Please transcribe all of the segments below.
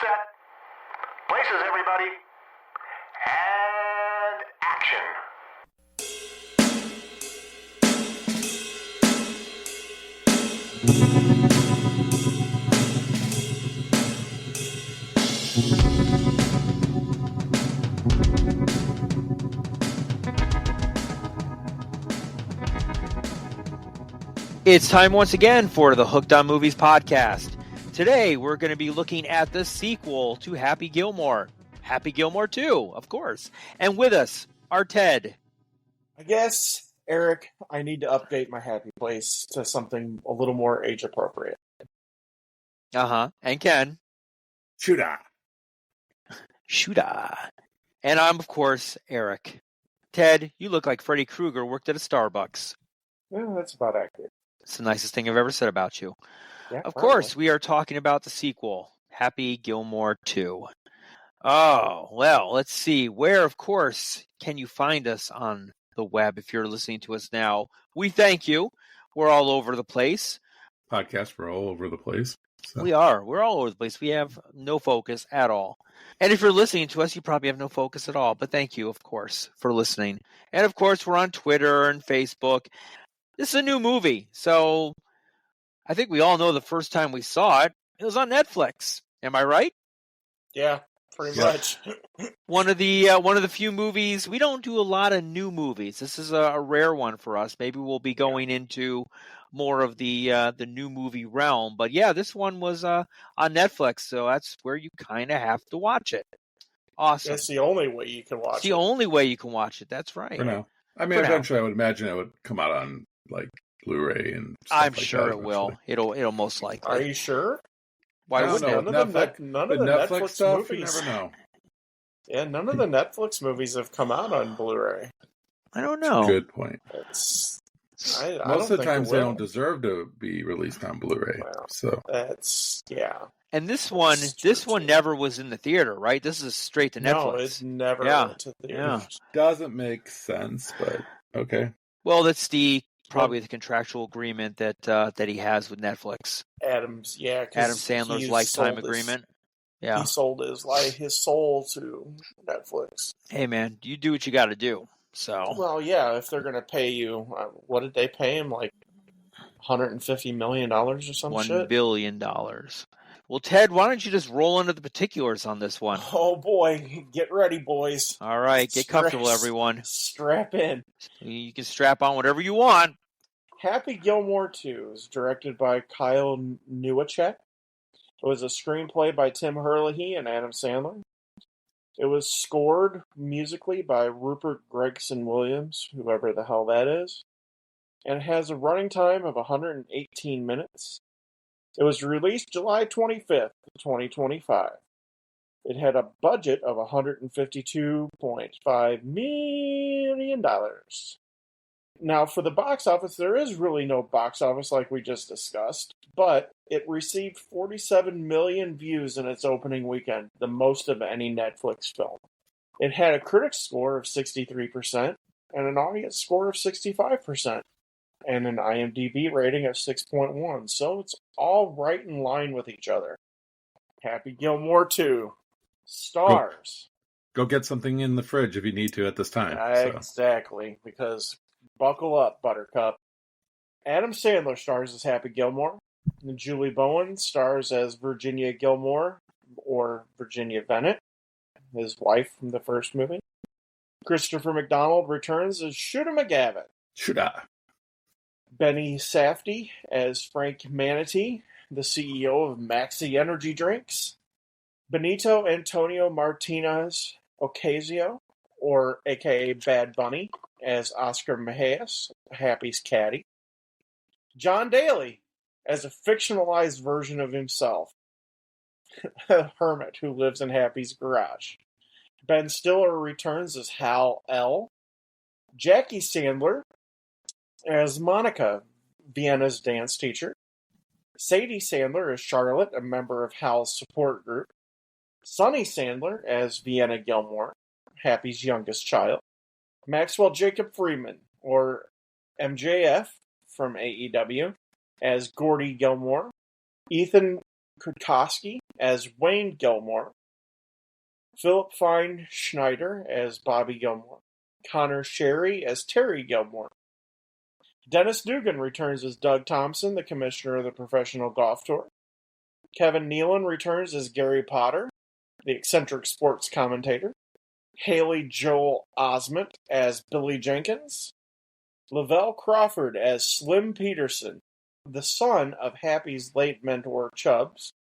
Set. Places, everybody. And action. It's time once again for the Hooked on Movies podcast. Today, we're going to be looking at the sequel to Happy Gilmore. Happy Gilmore 2, of course. And with us, our Ted. I guess, Eric, I need to update my happy place to something a little more age appropriate. And Ken. Shooter. And I'm, of course, Eric. Ted, you look like Freddy Krueger worked at a Starbucks. Yeah, that's about accurate. It's the nicest thing I've ever said about you. Yeah, of course, we are talking about the sequel, Happy Gilmore 2. Oh, well, let's see. Where, of course, can you find us on the web if you're listening to us now? We thank you. We're all over the place. Podcast, we're all over the place. So. We are. We're all over the place. We have no focus at all. And if you're listening to us, you probably have no focus at all. But thank you, of course, for listening. And, of course, we're on Twitter and Facebook. This is a new movie, so I think we all know the first time we saw it, it was on Netflix. Am I right? Yeah, pretty much. One of the few movies. We don't do a lot of new movies. This is a rare one for us. Maybe we'll be going into more of the new movie realm. But yeah, this one was on Netflix, so that's where you kind of have to watch it. Awesome. That's the only way you can watch it. It's the only way you can watch it. That's right. For now. I mean, eventually I would imagine it would come out on like Blu-ray and stuff I'm like sure that it will. It'll most likely. Are you sure? Why wouldn't it? None of the Netflix stuff, movies. you never know. Yeah, none of the Netflix movies have come out on Blu-ray. I don't know. Good point. Most of the times they don't deserve to be released on Blu-ray. Well, so that's And this one never was in the theater, right? This is straight to Netflix. No, it never went to theaters. Yeah. Doesn't make sense, but okay. Well, that's probably the contractual agreement that he has with Netflix. Adam Sandler's lifetime agreement. Yeah, he sold his soul to Netflix. Hey man, you do what you got to do. So well, yeah, if they're going to pay you, what did they pay him? Like $150 million or some shit? $1 billion. Well, Ted, why don't you just roll into the particulars on this one? Oh boy, get ready, boys. All right, get comfortable, everyone. Strap in. You can strap on whatever you want. Happy Gilmore 2 is directed by Kyle Newacek. It was a screenplay by Tim Herlihy and Adam Sandler. It was scored musically by Rupert Gregson Williams, whoever the hell that is, and it has a running time of 118 minutes. It was released July 25th, 2025. It had a budget of $152.5 million. Now, for the box office, there is really no box office like we just discussed, but it received 47 million views in its opening weekend, the most of any Netflix film. It had a critic score of 63% and an audience score of 65%, and an IMDb rating of 6.1, so it's all right in line with each other. Happy Gilmore 2. Stars. Go get something in the fridge if you need to at this time. Exactly, because buckle up, Buttercup. Adam Sandler stars as Happy Gilmore. And Julie Bowen stars as Virginia Gilmore, or Virginia Bennett, his wife from the first movie. Christopher McDonald returns as Shooter McGavin. Shooter. Benny Safdie as Frank Manatee, the CEO of Maxi Energy Drinks. Benito Antonio Martinez Ocasio, or a.k.a. Bad Bunny, as Oscar Mejias, Happy's caddy. John Daly, as a fictionalized version of himself, a hermit who lives in Happy's garage. Ben Stiller returns as Hal L. Jackie Sandler as Monica, Vienna's dance teacher. Sadie Sandler as Charlotte, a member of Hal's support group. Sonny Sandler as Vienna Gilmore, Happy's youngest child. Maxwell Jacob Freeman, or MJF from AEW, as Gordy Gilmore. Ethan Kudkowski as Wayne Gilmore, Philip Fine Schneider as Bobby Gilmore, Connor Sherry as Terry Gilmore. Dennis Dugan returns as Doug Thompson, the commissioner of the Professional Golf Tour. Kevin Nealon returns as Gary Potter, the eccentric sports commentator. Haley Joel Osment as Billy Jenkins. Lavelle Crawford as Slim Peterson, the son of Happy's late mentor Chubbs.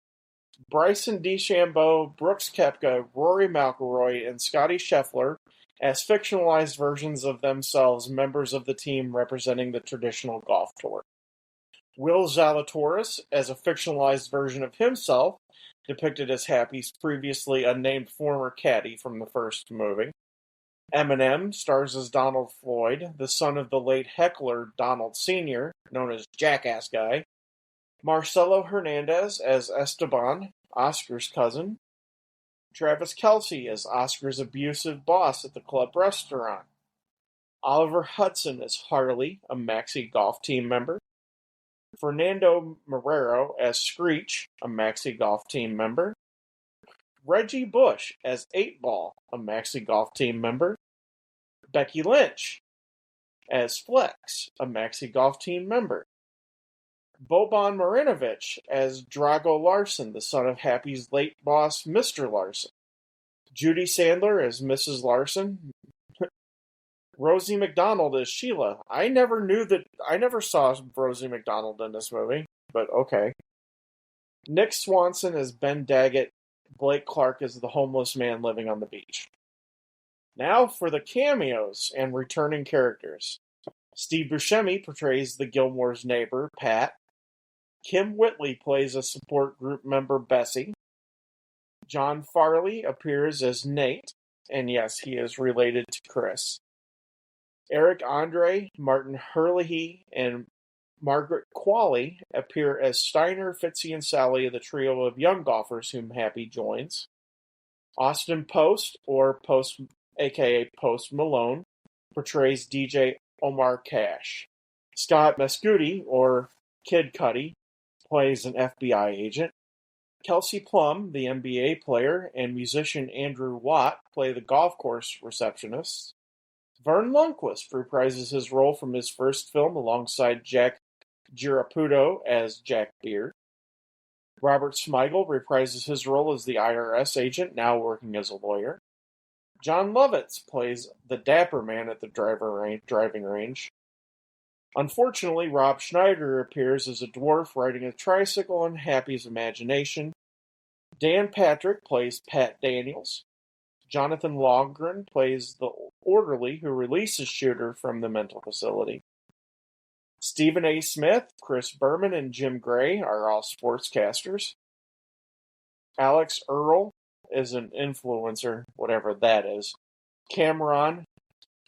Bryson DeChambeau, Brooks Koepka, Rory McIlroy, and Scotty Scheffler as fictionalized versions of themselves, members of the team representing the traditional golf tour. Will Zalatoris as a fictionalized version of himself, depicted as Happy's previously unnamed former caddy from the first movie. Eminem stars as Donald Floyd, the son of the late heckler Donald Sr., known as Jackass Guy. Marcelo Hernandez as Esteban, Oscar's cousin. Travis Kelce as Oscar's abusive boss at the club restaurant. Oliver Hudson as Harley, a Maxi Golf Team member. Fernando Marrero as Screech, a Maxi Golf Team member. Reggie Bush as 8-Ball, a Maxi Golf Team member. Becky Lynch as Flex, a Maxi Golf Team member. Boban Marinovic as Drago Larson, the son of Happy's late boss, Mr. Larson. Judy Sandler as Mrs. Larson. Rosie McDonald as Sheila. I never saw Rosie McDonald in this movie, but okay. Nick Swanson as Ben Daggett. Blake Clark as the homeless man living on the beach. Now for the cameos and returning characters. Steve Buscemi portrays the Gilmore's neighbor, Pat. Kim Whitley plays a support group member, Bessie. John Farley appears as Nate, and yes, he is related to Chris. Eric Andre, Martin Herlihy, and Margaret Qualley appear as Steiner, Fitzy, and Sally, the trio of young golfers whom Happy joins. Austin Post, or Post, aka Post Malone, portrays DJ Omar Cash. Scott Mescudi, or Kid Cudi, plays an FBI agent. Kelsey Plum, the NBA player, and musician Andrew Watt play the golf course receptionists. Vern Lundquist reprises his role from his first film alongside Jack Giraputo as Jack Beard. Robert Smigel reprises his role as the IRS agent, now working as a lawyer. John Lovitz plays the dapper man at the driving range. Unfortunately, Rob Schneider appears as a dwarf riding a tricycle in Happy's imagination. Dan Patrick plays Pat Daniels. Jonathan Longren plays the orderly who releases Shooter from the mental facility. Stephen A. Smith, Chris Berman, and Jim Gray are all sportscasters. Alex Earl is an influencer, whatever that is. Cameron,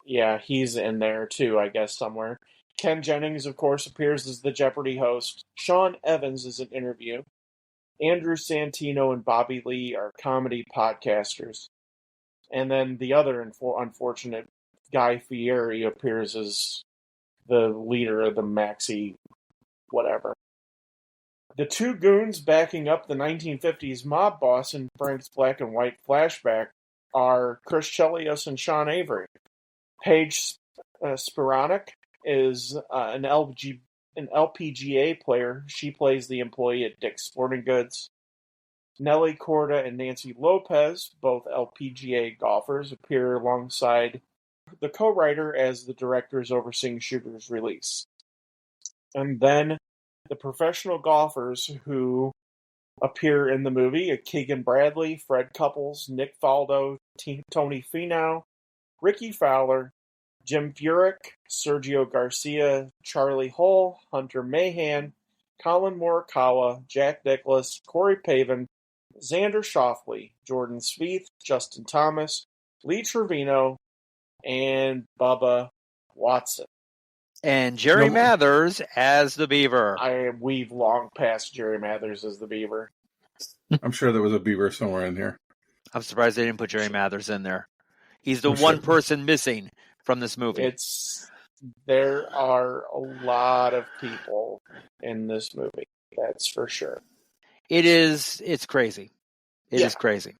yeah, he's in there too, I guess, somewhere. Ken Jennings, of course, appears as the Jeopardy host. Sean Evans is an interview. Andrew Santino and Bobby Lee are comedy podcasters. And then the other unfortunate Guy Fieri appears as the leader of the Maxi whatever. The two goons backing up the 1950s mob boss in Frank's black and white flashback are Chris Chelios and Sean Avery. Paige Spiranek is an LPGA player. She plays the employee at Dick's Sporting Goods. Nelly Corda and Nancy Lopez, both LPGA golfers, appear alongside the co-writer as the directors overseeing Shooter's release. And then the professional golfers who appear in the movie: Keegan Bradley, Fred Couples, Nick Faldo, Tony Finau, Ricky Fowler, Jim Furyk, Sergio Garcia, Charlie Hull, Hunter Mahan, Colin Morikawa, Jack Nicklaus, Corey Pavin, Xander Schauffele, Jordan Spieth, Justin Thomas, Lee Trevino, and Bubba Watson. And Jerry Mathers as the Beaver. We've long passed Jerry Mathers as the Beaver. I'm sure there was a beaver somewhere in here. I'm surprised they didn't put Jerry Mathers in there. He's the one person missing from this movie. There are a lot of people in this movie, that's for sure. It's crazy. It is Yeah. crazy.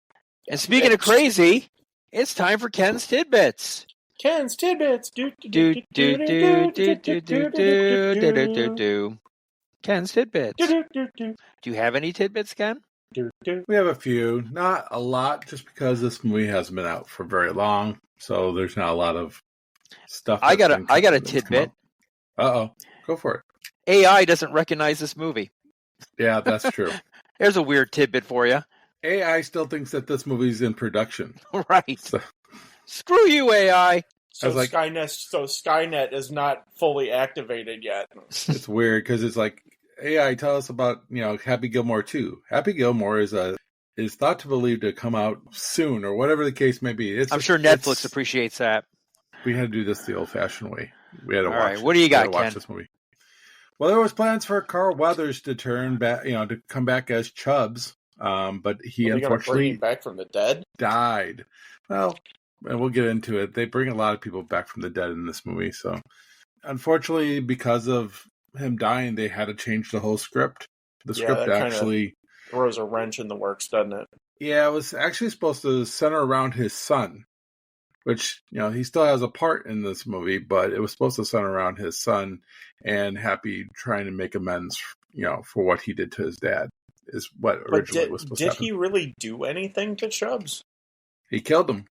And speaking of crazy, it's time for Ken's Tidbits. Ken's Tidbits. Do, do, do, do, do, do, do, do, do, do. Ken's Tidbits. Do you have any tidbits, Ken? We have a few, not a lot, just because this movie hasn't been out for very long, so there's not a lot of stuff. I got a tidbit. Go for it. AI doesn't recognize this movie. Yeah, that's true. There's a weird tidbit for you. AI still thinks that this movie's in production. Right. So, screw you, AI. So Skynet is not fully activated yet. It's weird because it's like, AI, tell us about Happy Gilmore 2. Happy Gilmore is thought to believe to come out soon, or whatever the case may be. I'm sure Netflix appreciates that. We had to do this the old-fashioned way. We had to watch. All right, what do you got, Ken? Watch this movie. Well, there was plans for Carl Weathers to turn back, to come back as Chubbs, but he unfortunately bring him back from the dead. Died. Well, and we'll get into it. They bring a lot of people back from the dead in this movie, so unfortunately, because of him dying, they had to change the whole script. The script actually throws a wrench in the works, doesn't it? Yeah, it was actually supposed to center around his son, which, he still has a part in this movie, but it was supposed to center around his son and Happy trying to make amends, for what he did to his dad, is what originally was supposed to happen. Did he really do anything to Chubbs? He killed him.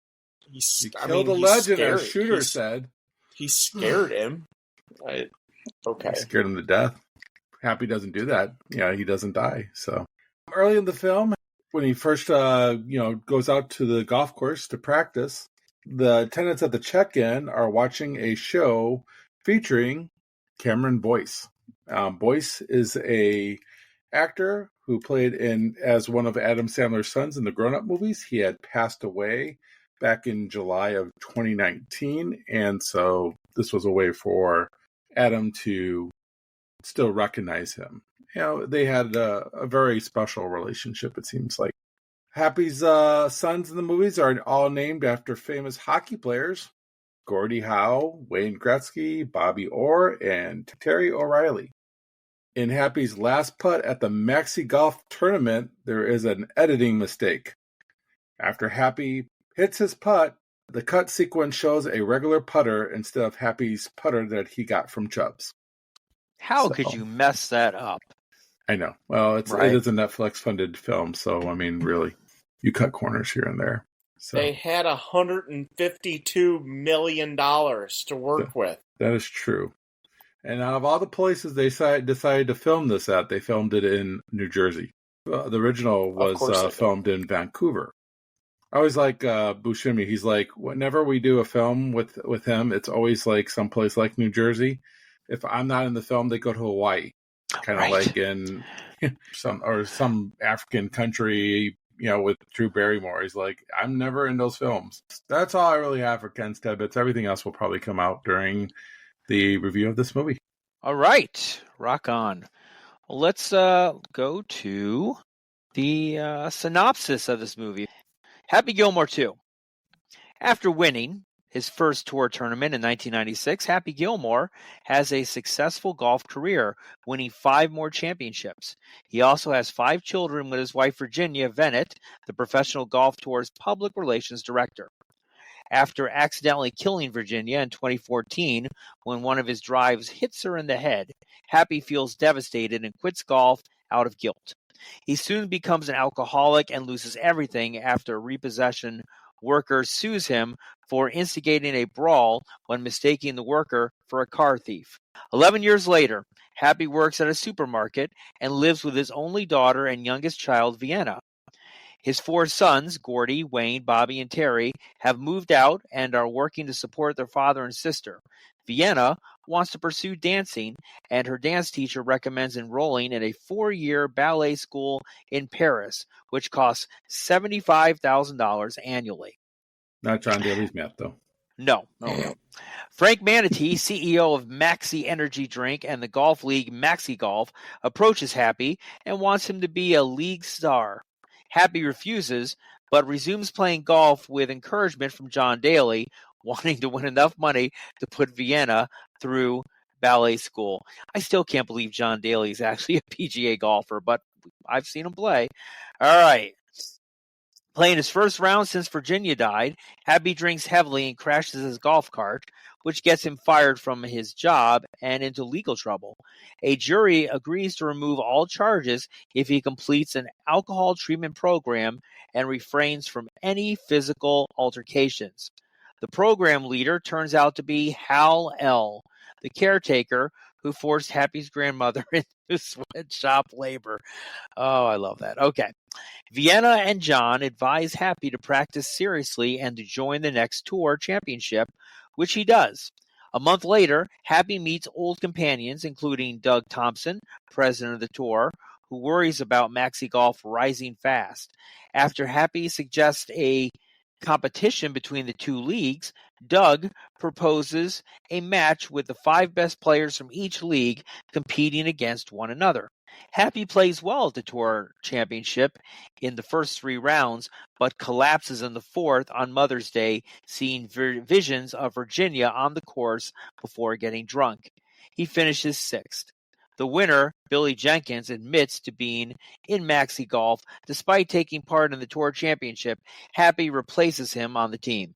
He killed a legend, as Shooter said. He scared him. Okay. He scared him to death. Happy doesn't do that. He doesn't die. So early in the film, when he first, goes out to the golf course to practice, the attendants at the check-in are watching a show featuring Cameron Boyce. Boyce is a actor who played as one of Adam Sandler's sons in the Grown Up movies. He had passed away back in July of 2019, and so this was a way for Adam to still recognize him. They had a very special relationship, it seems like. Happy's sons in the movies are all named after famous hockey players: Gordie Howe, Wayne Gretzky, Bobby Orr, and Terry O'Reilly. In Happy's last putt at the Maxi Golf tournament, there is an editing mistake. After Happy hits his putt, the cut sequence shows a regular putter instead of Happy's putter that he got from Chubbs. How could you mess that up? I know. Well, it is a Netflix-funded film, so, really, you cut corners here and there. So, they had $152 million to work with. That is true. And out of all the places they decided to film this at, they filmed it in New Jersey. The original was filmed in Vancouver. I always like Buscemi. He's like, whenever we do a film with him, it's always like someplace like New Jersey. If I'm not in the film, they go to Hawaii, kind of like in some African country, with Drew Barrymore. He's like, I'm never in those films. That's all I really have for Ken's Tidbits. Everything else will probably come out during the review of this movie. All right, rock on. Well, let's go to the synopsis of this movie. Happy Gilmore 2. After winning his first tour tournament in 1996, Happy Gilmore has a successful golf career, winning 5 more championships. He also has 5 children with his wife Virginia Vennett, the professional golf tour's public relations director. After accidentally killing Virginia in 2014 when one of his drives hits her in the head, Happy feels devastated and quits golf out of guilt. He soon becomes an alcoholic and loses everything after a repossession worker sues him for instigating a brawl when mistaking the worker for a car thief. 11 years later, Happy works at a supermarket and lives with his only daughter and youngest child, Vienna. His 4 sons, Gordie, Wayne, Bobby, and Terry, have moved out and are working to support their father and sister. Vienna wants to pursue dancing, and her dance teacher recommends enrolling in a 4-year ballet school in Paris, which costs $75,000 annually. Not John Daly's math, though. No. Frank Manatee, CEO of Maxi Energy Drink and the golf league Maxi Golf, approaches Happy and wants him to be a league star. Happy refuses, but resumes playing golf with encouragement from John Daly, wanting to win enough money to put Vienna through ballet school. I still can't believe John Daly is actually a PGA golfer, but I've seen him play. All right. Playing his first round since Virginia died, Happy drinks heavily and crashes his golf cart, which gets him fired from his job and into legal trouble. A jury agrees to remove all charges if he completes an alcohol treatment program and refrains from any physical altercations. The program leader turns out to be Hal L., the caretaker who forced Happy's grandmother into sweatshop labor. Oh, I love that. Okay. Vienna and John advise Happy to practice seriously and to join the next tour championship, which he does. A month later, Happy meets old companions, including Doug Thompson, president of the tour, who worries about Maxi Golf rising fast. After Happy suggests a competition between the two leagues, Doug proposes a match with the 5 best players from each league competing against one another. Happy plays well at the Tour Championship in the first 3 rounds, but collapses in the 4th on Mother's Day, seeing visions of Virginia on the course before getting drunk. He finishes 6th. The winner, Billy Jenkins, admits to being in Maxi Golf. Despite taking part in the Tour Championship, Happy replaces him on the team.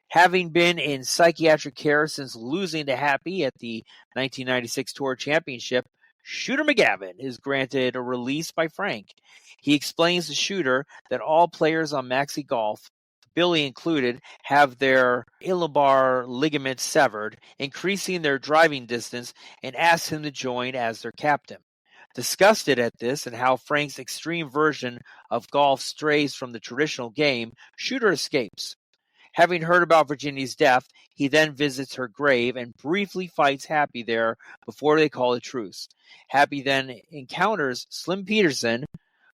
Having been in psychiatric care since losing to Happy at the 1996 Tour Championship, Shooter McGavin is granted a release by Frank. He explains to Shooter that all players on Maxi Golf, Billy included, have their lumbar ligaments severed, increasing their driving distance, and asks him to join as their captain. Disgusted at this and how Frank's extreme version of golf strays from the traditional game, Shooter escapes. Having heard about Virginia's death, he then visits her grave and briefly fights Happy there before they call a truce. Happy then encounters Slim Peterson,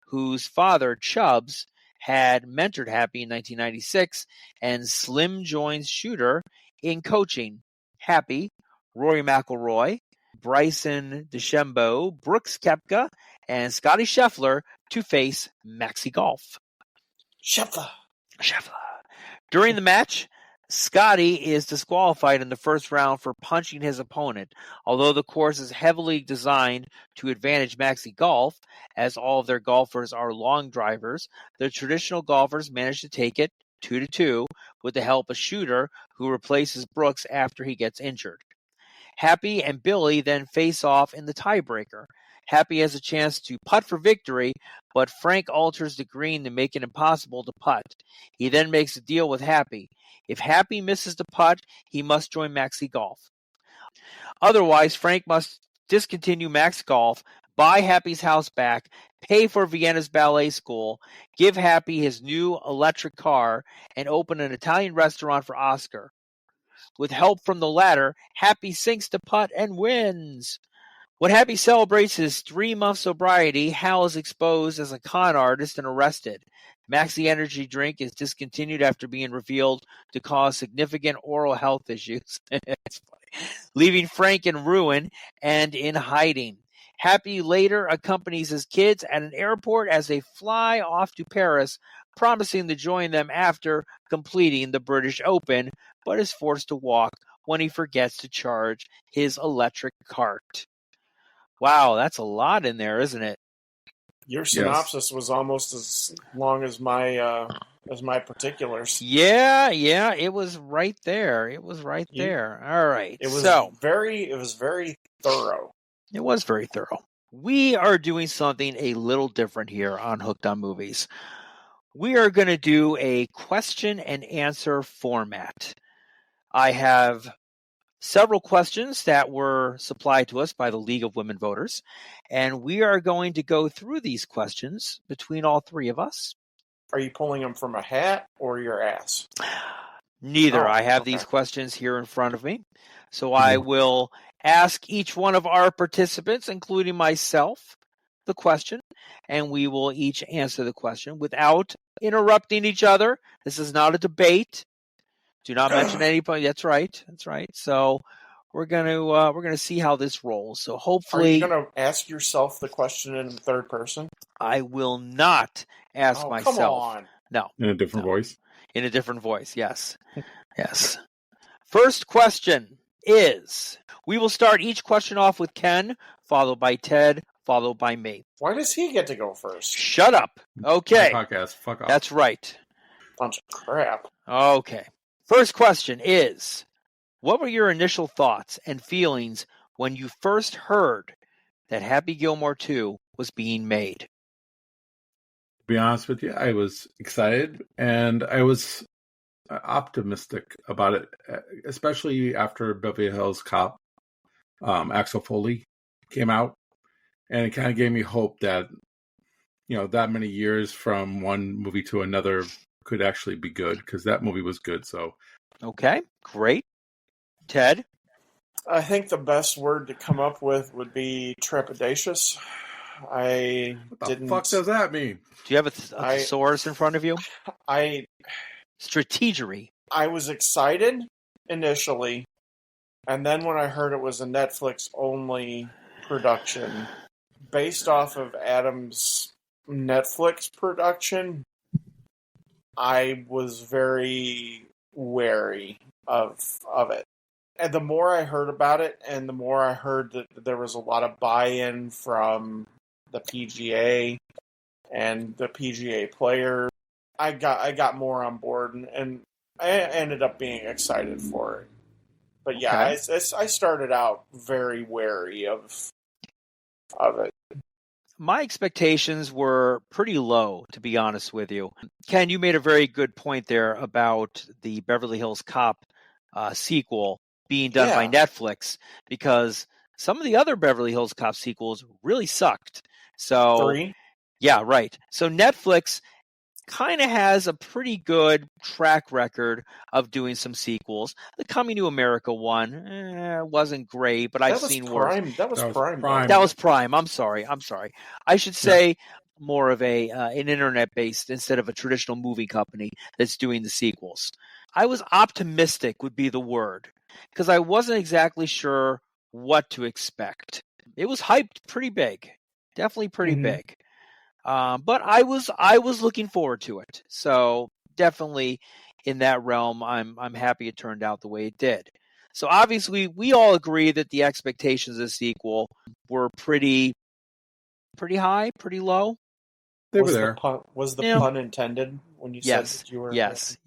whose father, Chubbs, had mentored Happy in 1996, and Slim joins Shooter in coaching Happy, Rory McIlroy, Bryson DeChambeau, Brooks Koepka, and Scotty Scheffler to face Maxi Golf. Scheffler. During the match, Scotty is disqualified in the first round for punching his opponent. Although the course is heavily designed to advantage Maxi Golf, as all of their golfers are long drivers, the traditional golfers manage to take it 2-2 with the help of Shooter, who replaces Brooks after he gets injured. Happy and Billy then face off in the tiebreaker. Happy has a chance to putt for victory, but Frank alters the green to make it impossible to putt. He then makes a deal with Happy. If Happy misses the putt, he must join Maxi Golf. Otherwise, Frank must discontinue Max Golf, buy Happy's house back, pay for Vienna's ballet school, give Happy his new electric car, and open an Italian restaurant for Oscar. With help from the latter, Happy sinks the putt and wins. When Happy celebrates his 3-month sobriety, Hal is exposed as a con artist and arrested. Maxi Energy drink is discontinued after being revealed to cause significant oral health issues. It's funny. Leaving Frank in ruin and in hiding. Happy later accompanies his kids at an airport as they fly off to Paris, promising to join them after completing the British Open, but is forced to walk when he forgets to charge his electric cart. Wow, that's a lot in there, isn't it? Your synopsis was almost as long as my particulars. Yeah, it was right there. There. All right. It was very thorough. It was very thorough. We are doing something a little different here on Hooked on Movies. We are going to do a question and answer format. I have several questions that were supplied to us by the League of Women Voters, and we are going to go through these questions between all 3 of us. Are you pulling them from a hat or your ass? Neither. I have these questions here in front of me. So I will ask each one of our participants, including myself, the question, and we will each answer the question without interrupting each other. This is not a debate. Do not mention anybody. That's right. So we're gonna see how this rolls. So hopefully, are you gonna ask yourself the question in the third person? I will not ask myself. Come on. No. In a different voice. In a different voice. Yes. Yes. First question is: we will start each question off with Ken, followed by Ted, followed by me. Why does he get to go first? Shut up. Okay. My podcast. Fuck off. That's right. Bunch of crap. Okay. First question is, what were your initial thoughts and feelings when you first heard that Happy Gilmore 2 was being made? To be honest with you, I was excited and I was optimistic about it, especially after Beverly Hills Cop, Axel Foley came out, and it kind of gave me hope that, that many years from one movie to another could actually be good, because that movie was good. So, okay, great. Ted? I think the best word to come up with would be trepidatious. What the fuck does that mean? Do you have a thesaurus in front of you? Strategery. I was excited initially, and then when I heard it was a Netflix-only production, based off of Adam's Netflix production, I was very wary of it. And the more I heard about it, and the more I heard that there was a lot of buy-in from the PGA and the PGA players, I got more on board, and I ended up being excited for it. But yeah, okay. I started out very wary of it. My expectations were pretty low, to be honest with you. Ken, you made a very good point there about the Beverly Hills Cop sequel being done by Netflix, because some of the other Beverly Hills Cop sequels really sucked. So 3? Yeah, right. So Netflix kind of has a pretty good track record of doing some sequels. The Coming to America one wasn't great, but I've seen worse. That was Prime. That was Prime. I'm sorry. I should say more of an internet-based instead of a traditional movie company that's doing the sequels. I was optimistic would be the word, because I wasn't exactly sure what to expect. It was hyped pretty big. Definitely pretty big. But I was looking forward to it. So definitely in that realm, I'm happy it turned out the way it did. So obviously we all agree that the expectations of the sequel were pretty high, pretty low. They were there. Was the pun intended when you said that you were? Yes.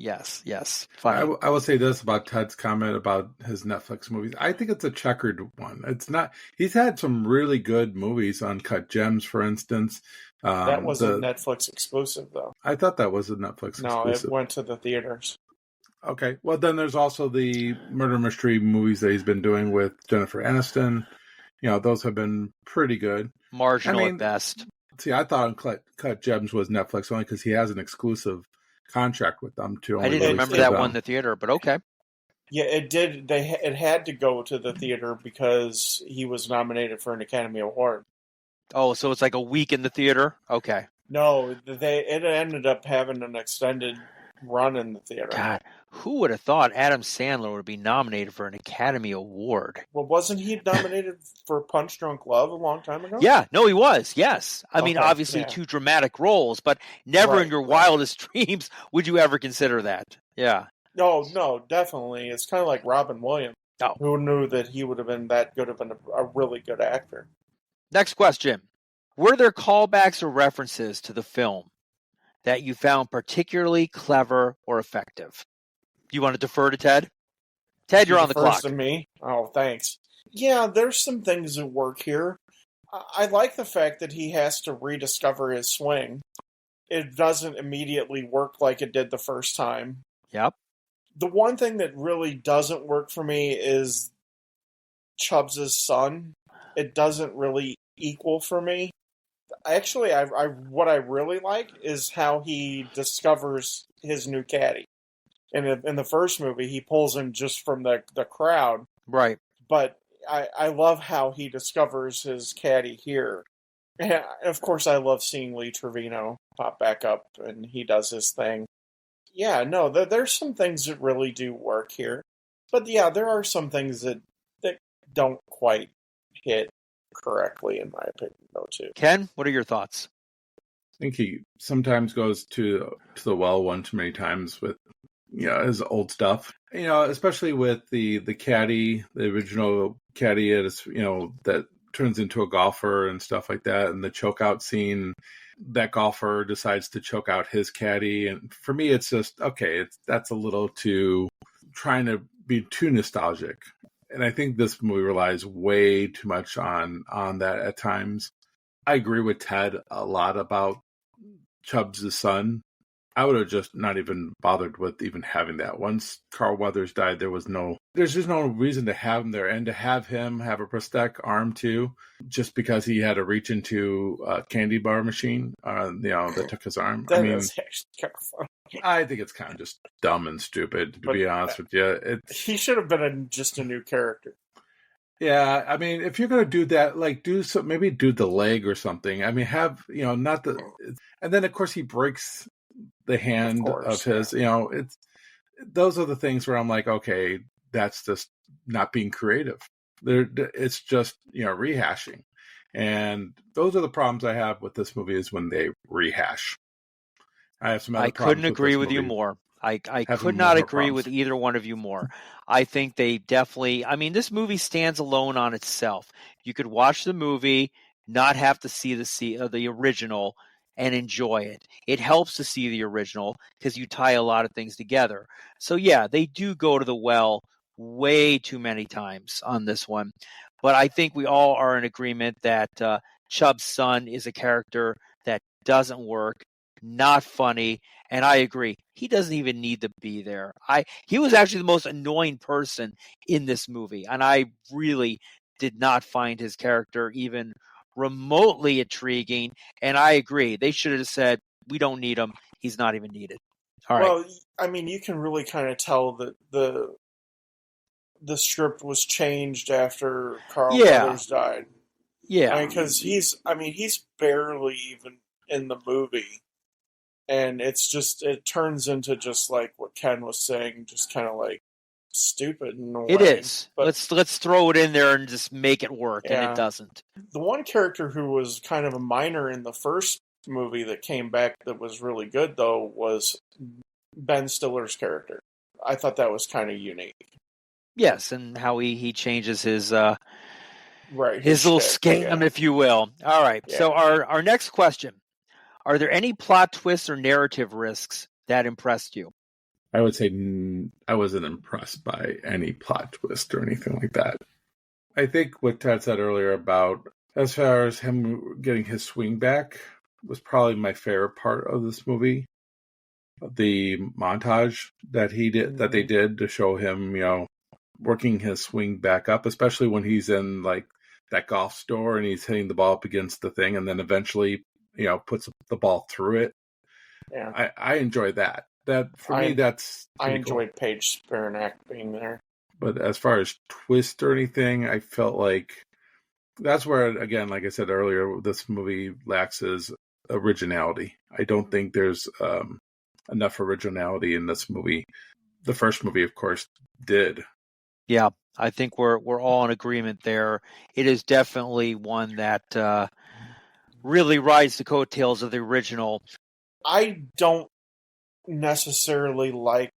Fine. I will say this about Ted's comment about his Netflix movies. I think it's a checkered one. It's not. He's had some really good movies, Uncut Gems, for instance. That was a Netflix exclusive, though. I thought that was a Netflix exclusive. No, it went to the theaters. Okay. Well, then there's also the murder mystery movies that he's been doing with Jennifer Aniston. Those have been pretty good. Marginal at best. See, I thought Uncut Gems was Netflix only because he has an exclusive contract with them too. I didn't remember that one in the theater, but okay. Yeah, it did. It had to go to the theater because he was nominated for an Academy Award. Oh, so it's like a week in the theater? Okay. No, it ended up having an extended run in the theater. God, who would have thought Adam Sandler would be nominated for an Academy Award? Well, wasn't he nominated for Punch Drunk Love a long time ago? Yeah, no, he was, yes. I mean, obviously two dramatic roles, but never in your wildest dreams would you ever consider that. Yeah. No, definitely. It's kind of like Robin Williams. Oh. Who knew that he would have been that good of a really good actor? Next question. Were there callbacks or references to the film that you found particularly clever or effective? Do you want to defer to Ted? Ted, you're on the clock. First to me? Oh, thanks. Yeah, there's some things that work here. I like the fact that he has to rediscover his swing. It doesn't immediately work like it did the first time. Yep. The one thing that really doesn't work for me is Chubbs' son. It doesn't really equal for me. Actually, what I really like is how he discovers his new caddy. In the first movie, he pulls him just from the crowd. Right. But I love how he discovers his caddy here. And of course, I love seeing Lee Trevino pop back up and he does his thing. Yeah, no, there's some things that really do work here. But yeah, there are some things that don't quite hit correctly, in my opinion, though, too. Ken, what are your thoughts? I think he sometimes goes to the well one too many times with his old stuff. Especially with the caddy, the original caddy is that turns into a golfer and stuff like that, and the choke out scene, that golfer decides to choke out his caddy, and for me it's just okay, that's a little too trying to be too nostalgic. And I think this movie relies way too much on that at times. I agree with Ted a lot about Chubbs' son. I would have just not even bothered with even having that. Once Carl Weathers died, there's just no reason to have him there, and to have him have a prosthetic arm too, just because he had to reach into a candy bar machine, that took his arm. That is actually kind of fun. I think it's kind of just dumb and stupid, to be honest with you. He should have been just a new character. Yeah, I mean, if you're going to do that, like maybe do the leg or something. I mean, have, not the, and then of course he breaks the hand of his, it's, those are the things where I'm like, okay, that's just not being creative. It's just, rehashing. And those are the problems I have with this movie, is when they rehash. I have some other problems. I couldn't agree with you more. I could not agree with either one of you more. I think they definitely, this movie stands alone on itself. You could watch the movie, not have to see the original, and enjoy it. It helps to see the original because you tie a lot of things together. So yeah, they do go to the well way too many times on this one. But I think we all are in agreement that Chubb's son is a character that doesn't work, not funny, and I agree. He doesn't even need to be there. He was actually the most annoying person in this movie, and I really did not find his character even remotely intriguing, and I agree. They should have said, we don't need him. He's not even needed. All right. Well, you can really kind of tell that the script was changed after Carl Weathers died. Yeah. Because he's barely even in the movie. And it turns into just like what Ken was saying, just kind of like stupid in a way. It is. But let's throw it in there and just make it work, yeah. And it doesn't. The one character who was kind of a minor in the first movie that came back that was really good, though, was Ben Stiller's character. I thought that was kind of unique. Yes, and how he changes his his little scam, if you will. All right. Yeah. So our next question: are there any plot twists or narrative risks that impressed you? I would say I wasn't impressed by any plot twist or anything like that. I think what Ted said earlier about, as far as him getting his swing back, was probably my favorite part of this movie. The montage that they did to show him, working his swing back up, especially when he's in like that golf store and he's hitting the ball up against the thing and then eventually, puts the ball through it. Yeah. I enjoy that. That for me, that's I enjoyed Paige Spiranak being there. But as far as twist or anything, I felt like that's where, again, like I said earlier, this movie lacks his originality. I don't think there's enough originality in this movie. The first movie, of course, did. Yeah, I think we're all in agreement there. It is definitely one that really rides the coattails of the original. I don't necessarily like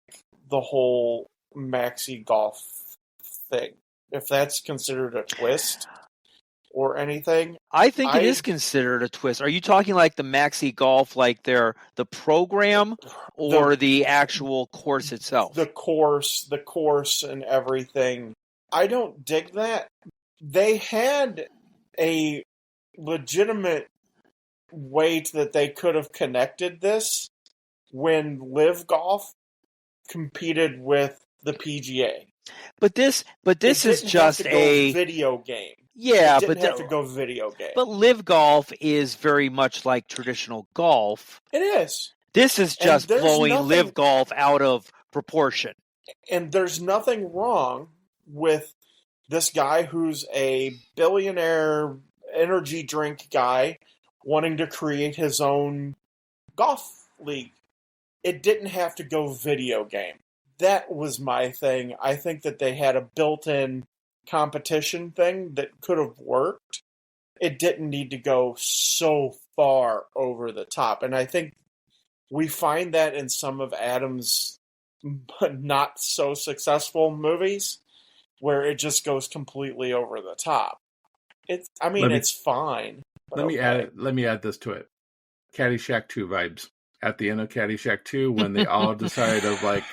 the whole maxi golf thing, if that's considered a twist or anything. I think it is considered a twist. Are you talking like the maxi golf, like the program, or the actual course itself? The course and everything. I don't dig that. They had a legitimate way that they could have connected this when Live Golf competed with the PGA. But this is just a video game. Yeah, but have to go video game. But Live Golf is very much like traditional golf. It is. This is just blowing Live Golf out of proportion. And there's nothing wrong with this guy who's a billionaire energy drink guy wanting to create his own golf league. It didn't have to go video game. That was my thing. I think that they had a built-in competition thing that could have worked. It didn't need to go so far over the top. And I think we find that in some of Adam's not so successful movies, where it just goes completely over the top. It's fine. But Let me add this to it. Caddyshack 2 vibes. At the end of Caddyshack 2, when they all decided to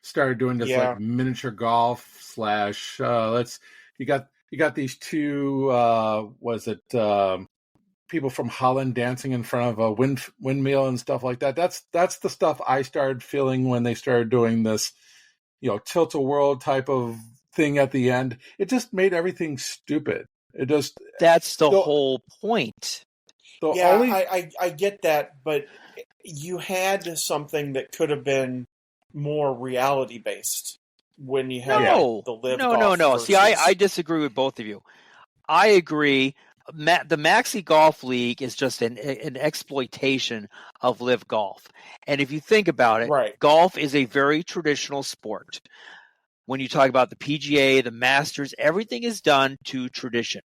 start doing this miniature golf / you got these two people from Holland dancing in front of a windmill and stuff like that. That's the stuff I started feeling when they started doing this, tilt-a-whirl type of thing at the end. It just made everything stupid. That's the whole point. I get that, but you had something that could have been more reality based when you had the live golf. No. Versus... See, I disagree with both of you. I agree. The Maxi Golf League is just an exploitation of live golf. And if you think about it, golf is a very traditional sport. When you talk about the PGA, the Masters, everything is done to tradition.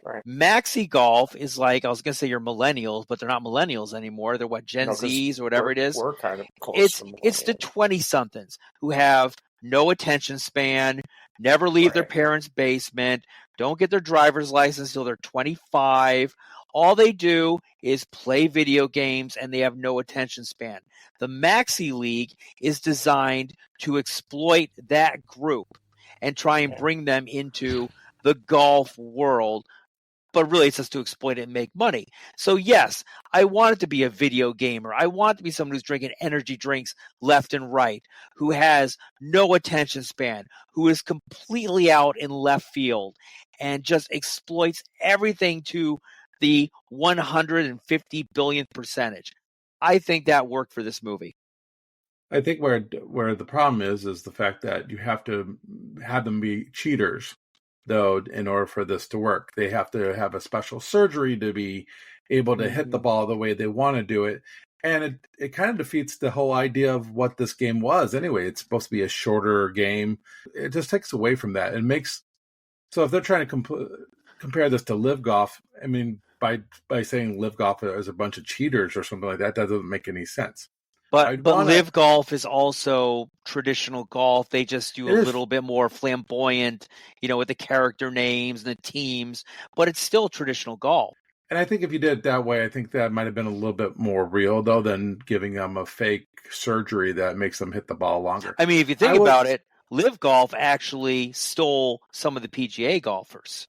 Right. Maxi golf is like, I was going to say you're millennials, but they're not millennials anymore. They're Gen Zs or whatever it is. We're kind of close to millennials. It's the 20-somethings who have no attention span, never leave their parents' basement, don't get their driver's license until they're 25. All they do is play video games, and they have no attention span. The Maxi League is designed to exploit that group and try and bring them into the golf world. But really, it's just to exploit it and make money. So, yes, I want it to be a video gamer. I want it to be someone who's drinking energy drinks left and right, who has no attention span, who is completely out in left field and just exploits everything to the 150 billionth percentage. I think that worked for this movie. I think where the problem is the fact that you have to have them be cheaters. Though, in order for this to work, they have to have a special surgery to be able to hit the ball the way they want to do it. And it kind of defeats the whole idea of what this game was. Anyway, it's supposed to be a shorter game. It just takes away from that. It makes, so if they're trying to compare this to live golf, I mean, by saying live golf as a bunch of cheaters or something like that, that doesn't make any sense. But live golf is also traditional golf. They just do a little bit more flamboyant, with the character names and the teams, but it's still traditional golf. And I think if you did it that way, I think that might have been a little bit more real, though, than giving them a fake surgery that makes them hit the ball longer. I mean, if you think about it, live golf actually stole some of the PGA golfers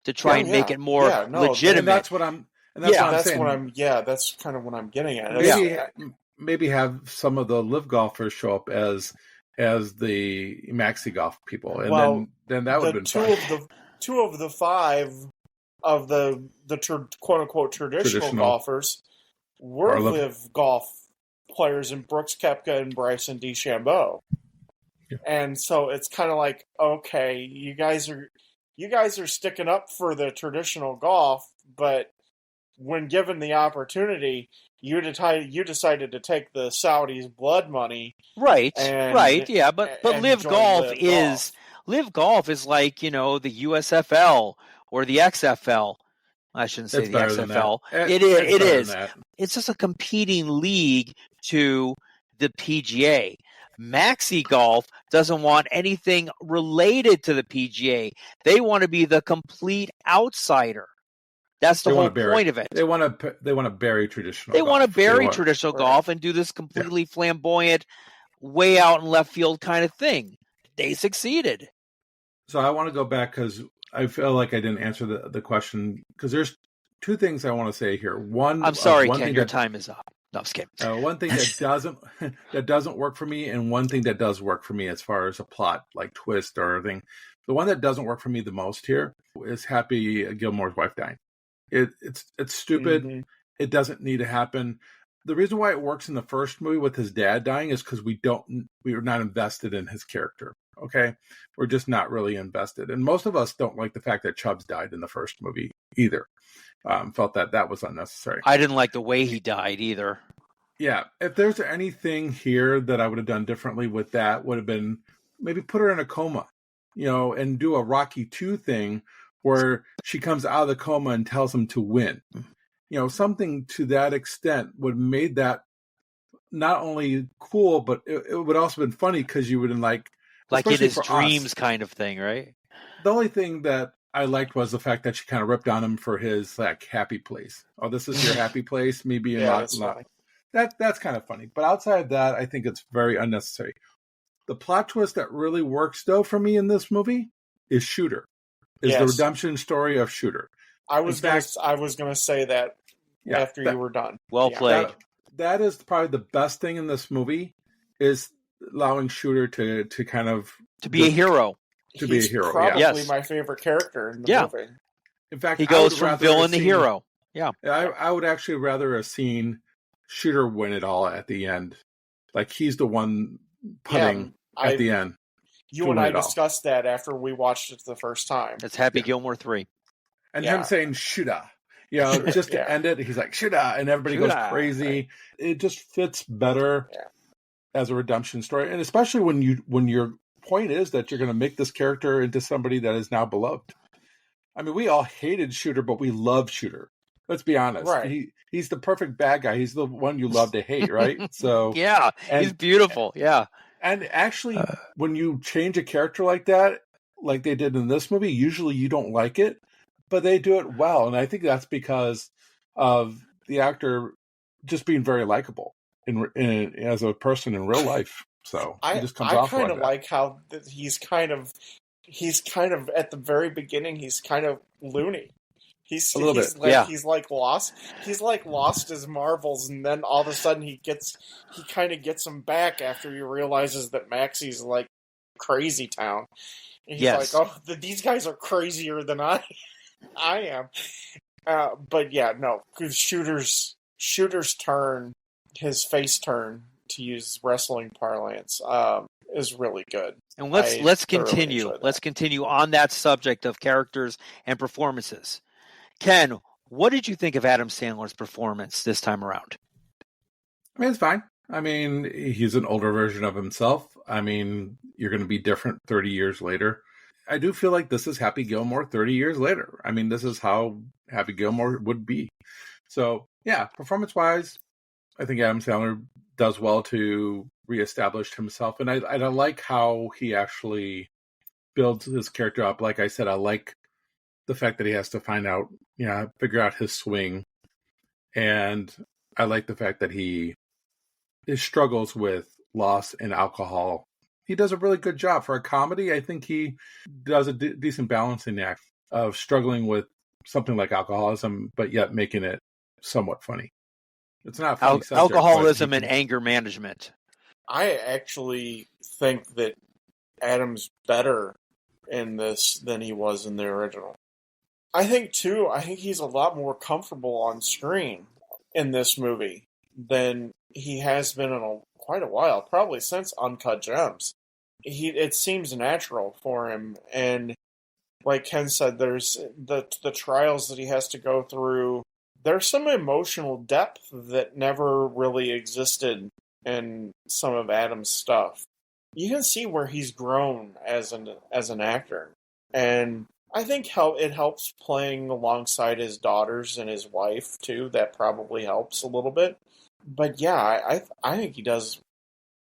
to try and make it more legitimate. And that's what I'm. And that's saying. That's kind of what I'm getting at. Maybe have some of the live golfers show up as the maxi golf people, and then that would have been fun. Two of the five of the quote unquote traditional golfers were live golf players in Brooks Koepka and Bryson DeChambeau. Yeah. And so it's kind of like, okay, you guys are sticking up for the traditional golf, but when given the opportunity, you decided to take the Saudis' blood money. Right. Yeah, but live golf is like, the USFL or the XFL. I shouldn't say the XFL. It is. It's just a competing league to the PGA. Maxi Golf doesn't want anything related to the PGA. They want to be the complete outsider. That's the whole point of it. They want to bury traditional. They want to bury traditional golf and do this completely flamboyant, way out in left field kind of thing. They succeeded. So I want to go back because I feel like I didn't answer the question, because there's two things I want to say here. One, I'm sorry, Ken, your time is up. No, I'm just kidding. One thing that doesn't work for me, and one thing that does work for me as far as a plot, like twist or anything. The one that doesn't work for me the most here is Happy Gilmore's wife dying. It's stupid. Mm-hmm. It doesn't need to happen. The reason why it works in the first movie with his dad dying is because we are not invested in his character. Okay, we're just not really invested, and most of us don't like the fact that Chubbs died in the first movie either. Felt that was unnecessary. I didn't like the way he died either. Yeah, if there's anything here that I would have done differently with that, would have been maybe put her in a coma, and do a Rocky 2 thing where she comes out of the coma and tells him to win. Something to that extent would have made that not only cool, but it would also have been funny, because you would have like in his dreams kind of thing, right? The only thing that I liked was the fact that she kind of ripped on him for his like happy place. Oh, this is your happy place. Me being that's not funny. that's kind of funny. But outside of that, I think it's very unnecessary. The plot twist that really works though for me in this movie is Shooter. Is the redemption story of Shooter. I was gonna say that after you were done. Well played. That is probably the best thing in this movie is allowing Shooter to kind of be a hero. He's probably my favorite character in the movie. In fact, he goes from villain to hero. Yeah. I would actually rather have seen Shooter win it all at the end. Like he's the one putting at the end. You and I discussed that after we watched it the first time. It's Happy Gilmore 3. And him saying Shooter. You know, just to end it, he's like, Shooter, and everybody goes crazy. Right. It just fits better as a redemption story. And especially when your point is that you're going to make this character into somebody that is now beloved. I mean, we all hated Shooter, but we love Shooter. Let's be honest. Right. He's the perfect bad guy. He's the one you love to hate, right? So he's beautiful. Yeah. And actually, when you change a character like that, like they did in this movie, usually you don't like it, but they do it well. And I think that's because of the actor just being very likable as a person in real life. So he just comes off like that. I kind of like how he's kind of at the very beginning, he's kind of loony. He's like lost. He's like lost as marbles, and then all of a sudden he kind of gets him back after he realizes that Maxie's like crazy town. And he's like, oh, these guys are crazier than I am. But yeah, no, because Shooter's turn, his face turn, to use wrestling parlance, is really good. And let's continue. Let's continue on that subject of characters and performances. Ken, what did you think of Adam Sandler's performance this time around? I mean, it's fine. I mean, he's an older version of himself. I mean, you're going to be different 30 years later. I do feel like this is Happy Gilmore 30 years later. I mean, this is how Happy Gilmore would be. So, yeah, performance-wise, I think Adam Sandler does well to reestablish himself. And I like how he actually builds his character up. Like I said, I like the fact that he has to figure out his swing. And I like the fact that he struggles with loss and alcohol. He does a really good job. For a comedy, I think he does a decent balancing act of struggling with something like alcoholism, but yet making it somewhat funny. It's not funny subject, alcoholism and anger management. I actually think that Adam's better in this than he was in the original. I think he's a lot more comfortable on screen in this movie than he has been in quite a while, probably since Uncut Gems. It seems natural for him, and like Ken said, there's the trials that he has to go through. There's some emotional depth that never really existed in some of Adam's stuff. You can see where he's grown as an actor, and I think it helps playing alongside his daughters and his wife too. That probably helps a little bit. But yeah, I think he does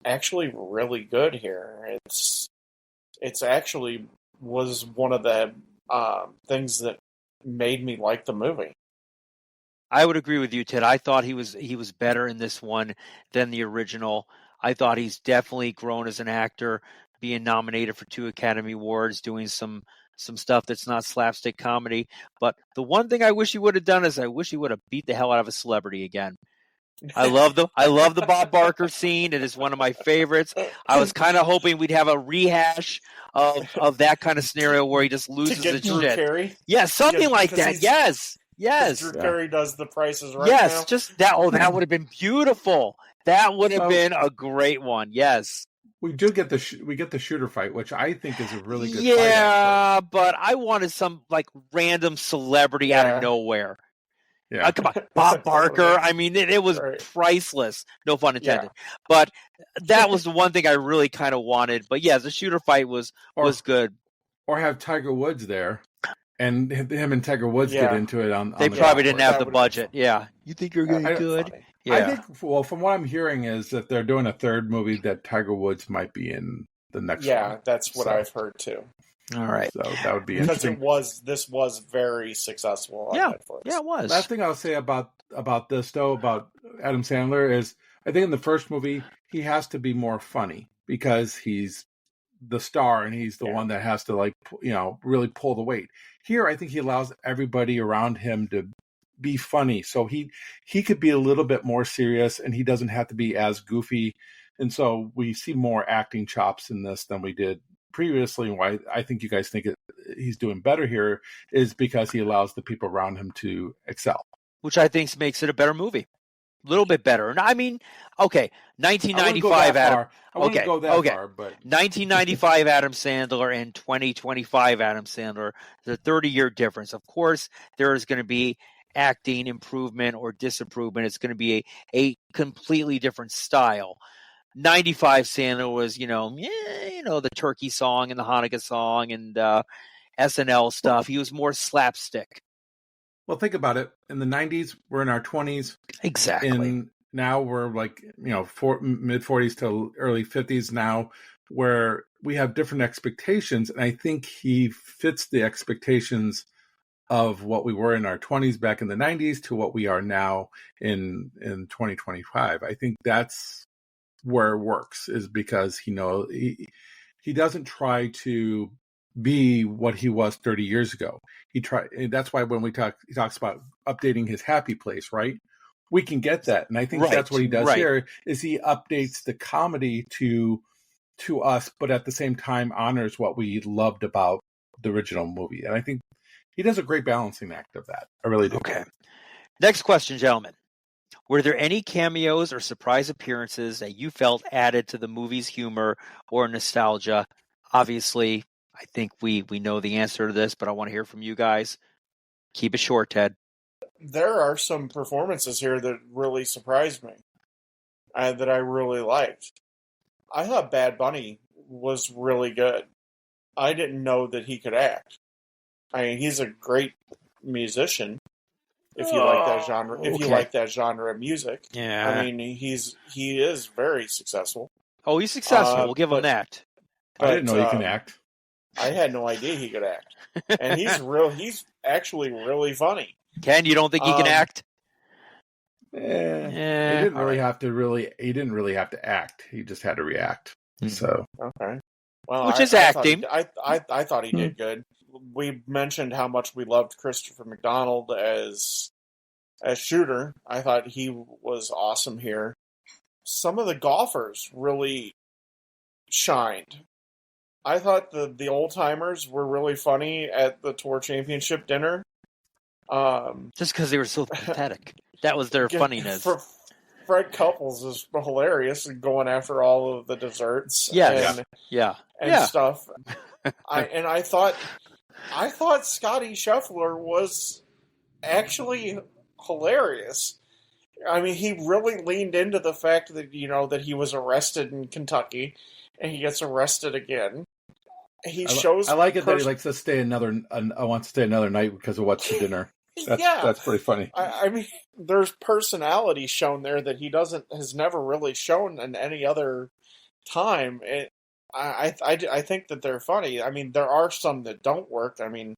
actually really good here. It's actually was one of the things that made me like the movie. I would agree with you, Ted. I thought he was better in this one than the original. I thought he's definitely grown as an actor, being nominated for 2 Academy Awards, doing some stuff that's not slapstick comedy. But the one thing I wish he would have done is I wish he would have beat the hell out of a celebrity again. I love the Bob Barker scene. It is one of my favorites. I was kind of hoping we'd have a rehash of that kind of scenario where he just loses his shit. Carey? Yeah, something like that. Yes. Drew Carey does The Price is Right. Yes, now. Just that. Oh, that would have been beautiful. That would have been a great one. Yes. We do get the shooter fight, which I think is a really good fight. Yeah, but I wanted some like random celebrity out of nowhere. Yeah, come on, Bob Barker. I mean, it was priceless. No pun intended. Yeah. But that was the one thing I really kind of wanted. But yeah, the shooter fight was good. Or have Tiger Woods there, and him and Tiger Woods get into it on. They probably didn't have the budget. Yeah, you think you're going to be good? Funny. Yeah. I think. Well, from what I'm hearing is that they're doing a third movie that Tiger Woods might be in the next one. Yeah, that's what I've heard too. All right. So that would be Because interesting. this was very successful on Yeah. Netflix. Yeah, it was. Last thing I'll say about this though, about Adam Sandler, is I think in the first movie he has to be more funny because he's the star and he's the one that has to really pull the weight. Here I think he allows everybody around him to be funny, so he could be a little bit more serious and he doesn't have to be as goofy, and so we see more acting chops in this than we did previously. And why I think you guys think he's doing better here is because he allows the people around him to excel, which I think makes it a better movie. A little bit better. I mean, okay, 1995 Adam. I wouldn't go that far, but 1995 Adam Sandler and 2025 Adam Sandler, the 30-year difference. Of course, there is going to be acting improvement or disapproval. It's going to be a completely different style. 95 Sandler was, the turkey song and the Hanukkah song and SNL stuff. He was more slapstick. Well, think about it. In the 90s, we're in our 20s. Exactly. And now we're mid 40s to early 50s now, where we have different expectations. And I think he fits the expectations of what we were in our 20s back in the 90s to what we are now in 2025. I think that's where it works, is because he doesn't try to be what he was 30 years ago. That's why when he talks about updating his happy place, right? We can get that. And I think that's what he does here, is he updates the comedy to us, but at the same time honors what we loved about the original movie. And I think he does a great balancing act of that. I really do. Okay. Next question, gentlemen. Were there any cameos or surprise appearances that you felt added to the movie's humor or nostalgia? Obviously, I think we know the answer to this, but I want to hear from you guys. Keep it short, Ted. There are some performances here that really surprised me, that I really liked. I thought Bad Bunny was really good. I didn't know that he could act. I mean, he's a great musician. If you like that genre, you like that genre of music, yeah. I mean, he is very successful. Oh, he's successful. We'll give him that. I didn't know he can act. I had no idea he could act, and he's actually really funny. Ken, you don't think he can act? He didn't really have to act. He just had to react. Mm-hmm. So okay, well, which is acting. I thought he did good. We mentioned how much we loved Christopher McDonald as Shooter. I thought he was awesome here. Some of the golfers really shined. I thought the old timers were really funny at the Tour Championship dinner. Just because they were so pathetic. That was their funniness. Fred Couples is hilarious and going after all of the desserts. Yes. And stuff. I thought Scotty Scheffler was actually hilarious. I mean, he really leaned into the fact that, that he was arrested in Kentucky and he gets arrested again. I like it that he likes to stay I want to stay another night because of what's for dinner. That's pretty funny. I mean, there's personality shown there that he has never really shown in any other time. I think that they're funny. I mean, there are some that don't work. I mean,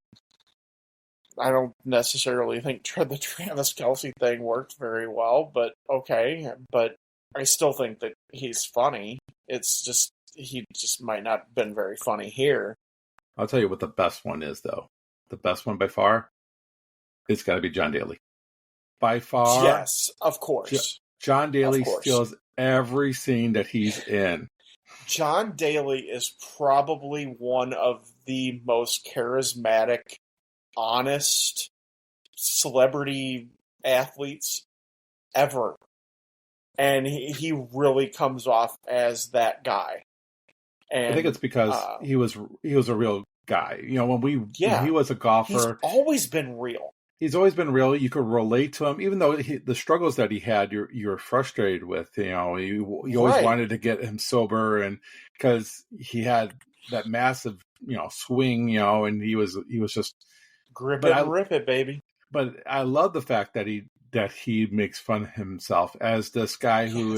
I don't necessarily think the Travis Kelce thing worked very well, but okay. But I still think that he's funny. It's just, he just might not have been very funny here. I'll tell you what the best one is, though. The best one by far, it's got to be John Daly. By far. Yes, of course. John Daly steals every scene that he's in. John Daly is probably one of the most charismatic, honest celebrity athletes ever. And he really comes off as that guy. And I think it's because he was a real guy. When he was a golfer, he's always been real. He's always been real. You could relate to him, even though the struggles that he had, you're frustrated with. You always wanted to get him sober, and because he had that massive, swing, and he was just grip it and rip it, baby. But I love the fact that he makes fun of himself as this guy who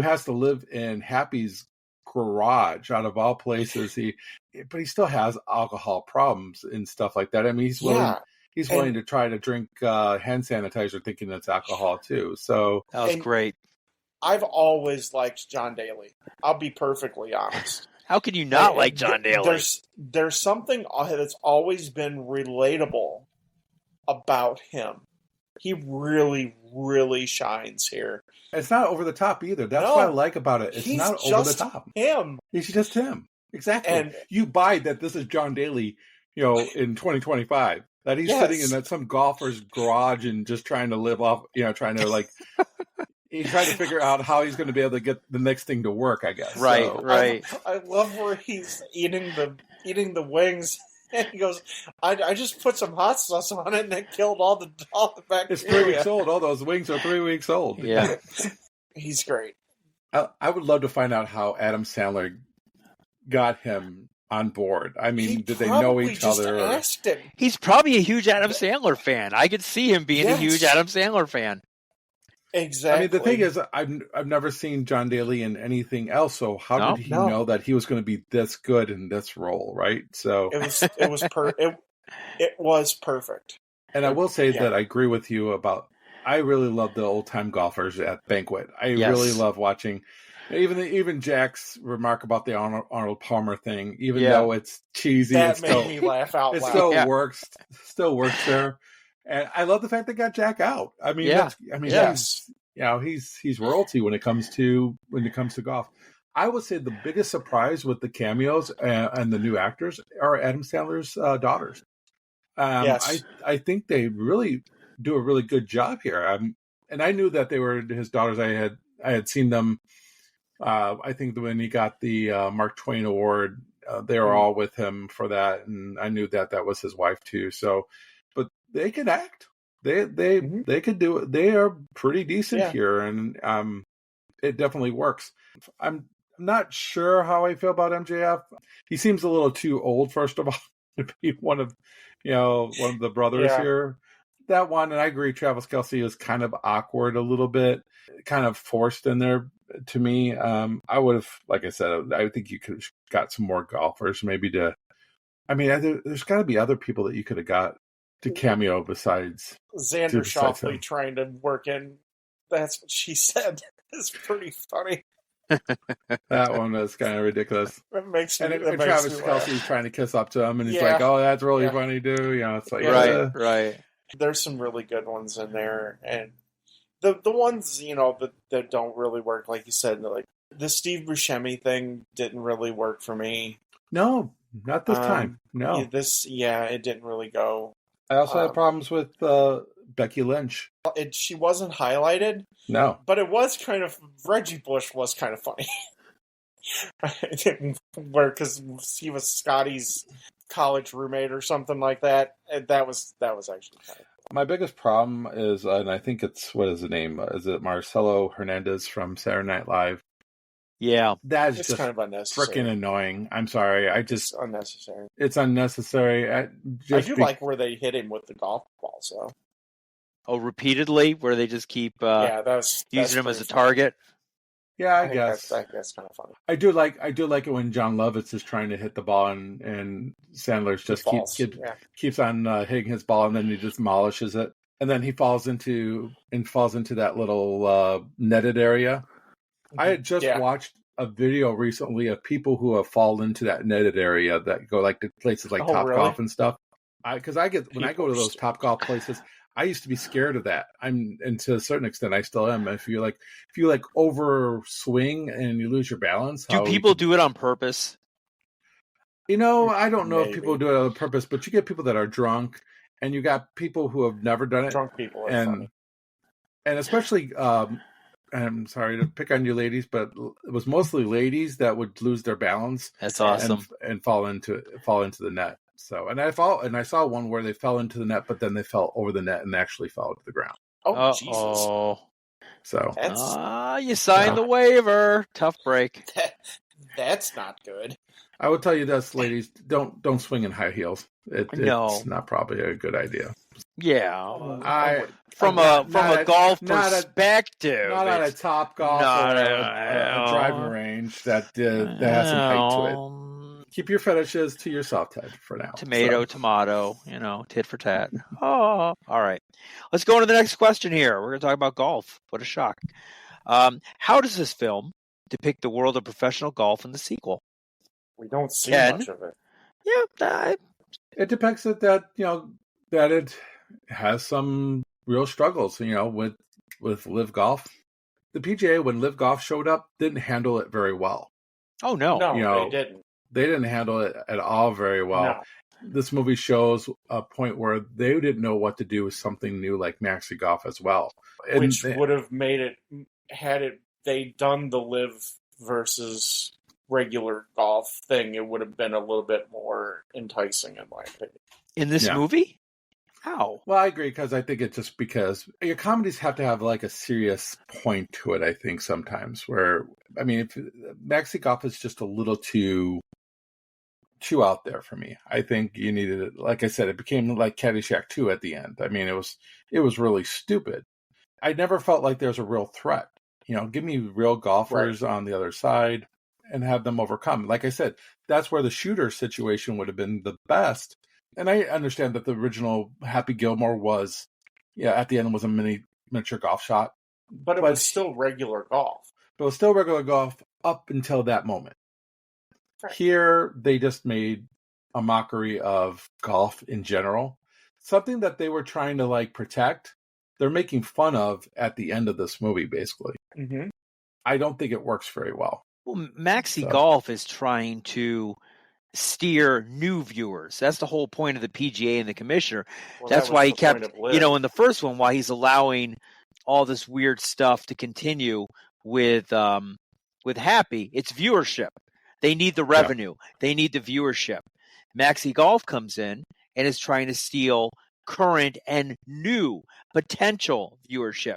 has to live in Happy's garage out of all places. But he still has alcohol problems and stuff like that. I mean, he's willing to try to drink hand sanitizer thinking it's alcohol too. So that was great. I've always liked John Daly. I'll be perfectly honest. How can you not like John Daly? There's something that's always been relatable about him. He really, really shines here. It's not over the top either. That's what I like about it. It's not over the top. Him. He's just him. Exactly. And you buy that this is John Daly, in 2025. That he's sitting in some golfer's garage and just trying to live off, trying to like, he's trying to figure out how he's going to be able to get the next thing to work, I guess. Right, so. right. I love where he's eating the wings. And he goes, I just put some hot sauce on it and it killed all the bacteria. It's 3 weeks old. All those wings are 3 weeks old. Yeah. He's great. I would love to find out how Adam Sandler got him on board. I mean, did they know each other? Asked him. He's probably a huge Adam Sandler fan. I could see him being a huge Adam Sandler fan. Exactly. I mean, the thing is, I've never seen John Daly in anything else. So how did he know that he was going to be this good in this role, right? So it was perfect. And I will say that I agree with you about. I really love the old time golfers at Banquet. I really love watching. Even Jack's remark about the Arnold Palmer thing, even though it's cheesy, that made me laugh out loud. It still works there. And I love the fact they got Jack out. I mean, he's royalty when it comes to golf. I would say the biggest surprise with the cameos and the new actors are Adam Sandler's daughters. I think they really do a really good job here. And I knew that they were his daughters. I had seen them. I think when he got the Mark Twain Award, they were all with him for that, and I knew that was his wife too. So. They can act. They could do it. They are pretty decent here, and it definitely works. I'm not sure how I feel about MJF. He seems a little too old, first of all, to be one of the brothers here. That one, and I agree. Travis Kelce is kind of awkward a little bit, kind of forced in there to me. I would have, like I said, I think you could have got some more golfers, maybe to. I mean, there's got to be other people that you could have got to cameo besides Xander Schauffele trying to work in. That's what she said. It's pretty funny. That one was kind of ridiculous. It makes me, and Travis Kelce's trying to kiss up to him, and he's like, "Oh, that's really funny, too." It's like right. There's some really good ones in there, and the ones that don't really work, like you said, like the Steve Buscemi thing didn't really work for me. No, not this time. No, it didn't really go. I also had problems with Becky Lynch. She wasn't highlighted. No. But it was kind of, Reggie Bush was kind of funny. Because he was Scotty's college roommate or something like that. And that was actually kind of funny. My biggest problem is, and I think it's, what is the name? Is it Marcelo Hernandez from Saturday Night Live? Yeah. That's just kind of unnecessary. Freaking annoying. I'm sorry. It's unnecessary. It's unnecessary. I do like where they hit him with the golf balls, though. Oh, repeatedly? Where they just keep using him as a target? Yeah, I guess. That's kind of funny. I do like it when John Lovitz is trying to hit the ball and Sandler's just keeps on hitting his ball, and then he just demolishes it. And then he falls into that little netted area. I had just watched a video recently of people who have fallen into that netted area that go like to places like Topgolf and stuff. Because when I go to those Topgolf places, I used to be scared of that. And to a certain extent, I still am. If you over swing and you lose your balance, do people do it on purpose? I don't know if people do it on purpose, but you get people that are drunk, and you got people who have never done it. Drunk people are funny. And especially. I'm sorry to pick on you ladies, but it was mostly ladies that would lose their balance. That's awesome. And fall into the net. So, and I saw one where they fell into the net, but then they fell over the net and actually fell to the ground. Oh, Jesus. So, you signed the waiver. Tough break. That's not good. I will tell you this, ladies, don't swing in high heels. No. It's not probably a good idea. Yeah. From not a golf not perspective. not on a top golf not or a driving range that has some height to it. Keep your fetishes to yourself, Ted, for now. Tomato, tit for tat. Oh, all right. Let's go on to the next question here. We're going to talk about golf. What a shock. How does this film depict the world of professional golf in the sequel? We don't see Ken? much of it. Yeah, it depicts it that that it has some real struggles. With Live Golf, the PGA when Live Golf showed up didn't handle it very well. Oh no, they didn't. They didn't handle it at all very well. No. This movie shows a point where they didn't know what to do with something new like Maxi Golf as well, Which would have made it they done the Live versus regular golf thing, it would have been a little bit more enticing, in my opinion. In this movie? How? Well, I agree, because I think it's just because your comedies have to have like a serious point to it, I think, sometimes. Where, if Maxi Golf is just a little too out there for me. I think you needed it. Like I said, it became like Caddyshack 2 at the end. It was really stupid. I never felt like there was a real threat. Give me real golfers on the other side and have them overcome. Like I said, that's where the shooter situation would have been the best. And I understand that the original Happy Gilmore was, at the end was a miniature golf shot. But it was still regular golf. It was still regular golf up until that moment. Right. Here, they just made a mockery of golf in general. Something that they were trying to protect, they're making fun of at the end of this movie, basically. Mm-hmm. I don't think it works very well. Well, Maxi Golf is trying to steer new viewers. That's the whole point of the PGA and the commissioner. Well, that's why he kept, in the first one, why he's allowing all this weird stuff to continue with Happy. It's viewership. They need the revenue. Yeah. They need the viewership. Maxi Golf comes in and is trying to steal current and new potential viewership.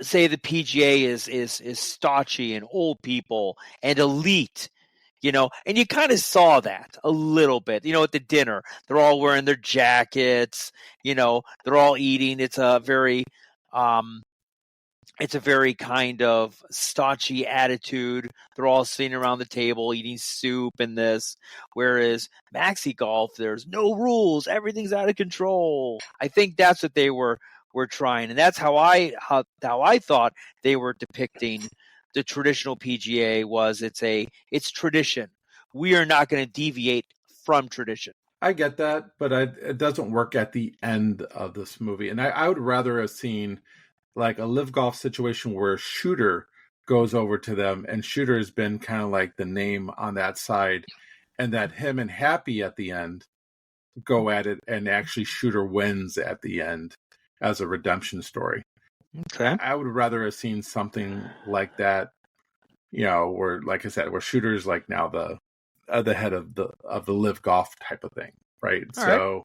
Say the PGA is stodgy and old people and elite, and you kind of saw that a little bit, at the dinner. They're all wearing their jackets, they're all eating. It's a very kind of stodgy attitude. They're all sitting around the table eating soup and this. Whereas Maxi Golf, there's no rules. Everything's out of control. I think that's what they were trying, and that's how I thought they were depicting the traditional PGA. Was it's tradition. We are not going to deviate from tradition. I get that, but it doesn't work at the end of this movie, and I would rather have seen like a Live Golf situation where Shooter goes over to them, and Shooter has been kind of like the name on that side, and that him and Happy at the end go at it, and actually Shooter wins at the end as a redemption story. Okay. I would rather have seen something like that, where, like I said, where Shooter's like now the head of the Live Golf type of thing, right? All right.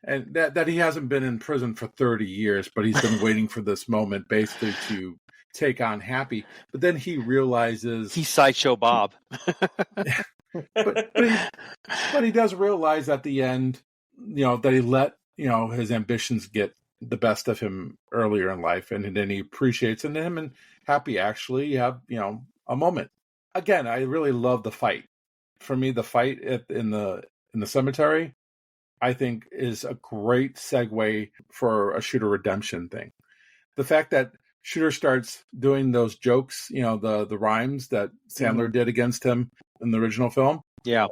And that he hasn't been in prison for 30 years, but he's been waiting for this moment basically to take on Happy. But then he realizes he's Sideshow Bob. but he does realize at the end, that he let his ambitions get the best of him earlier in life, and then he appreciates, and him and Happy actually have a moment. Again, I really love the fight. For me, the fight in the cemetery, I think, is a great segue for a Shooter redemption thing. The fact that Shooter starts doing those jokes, the rhymes that Sandler did against him in the original film. Yeah.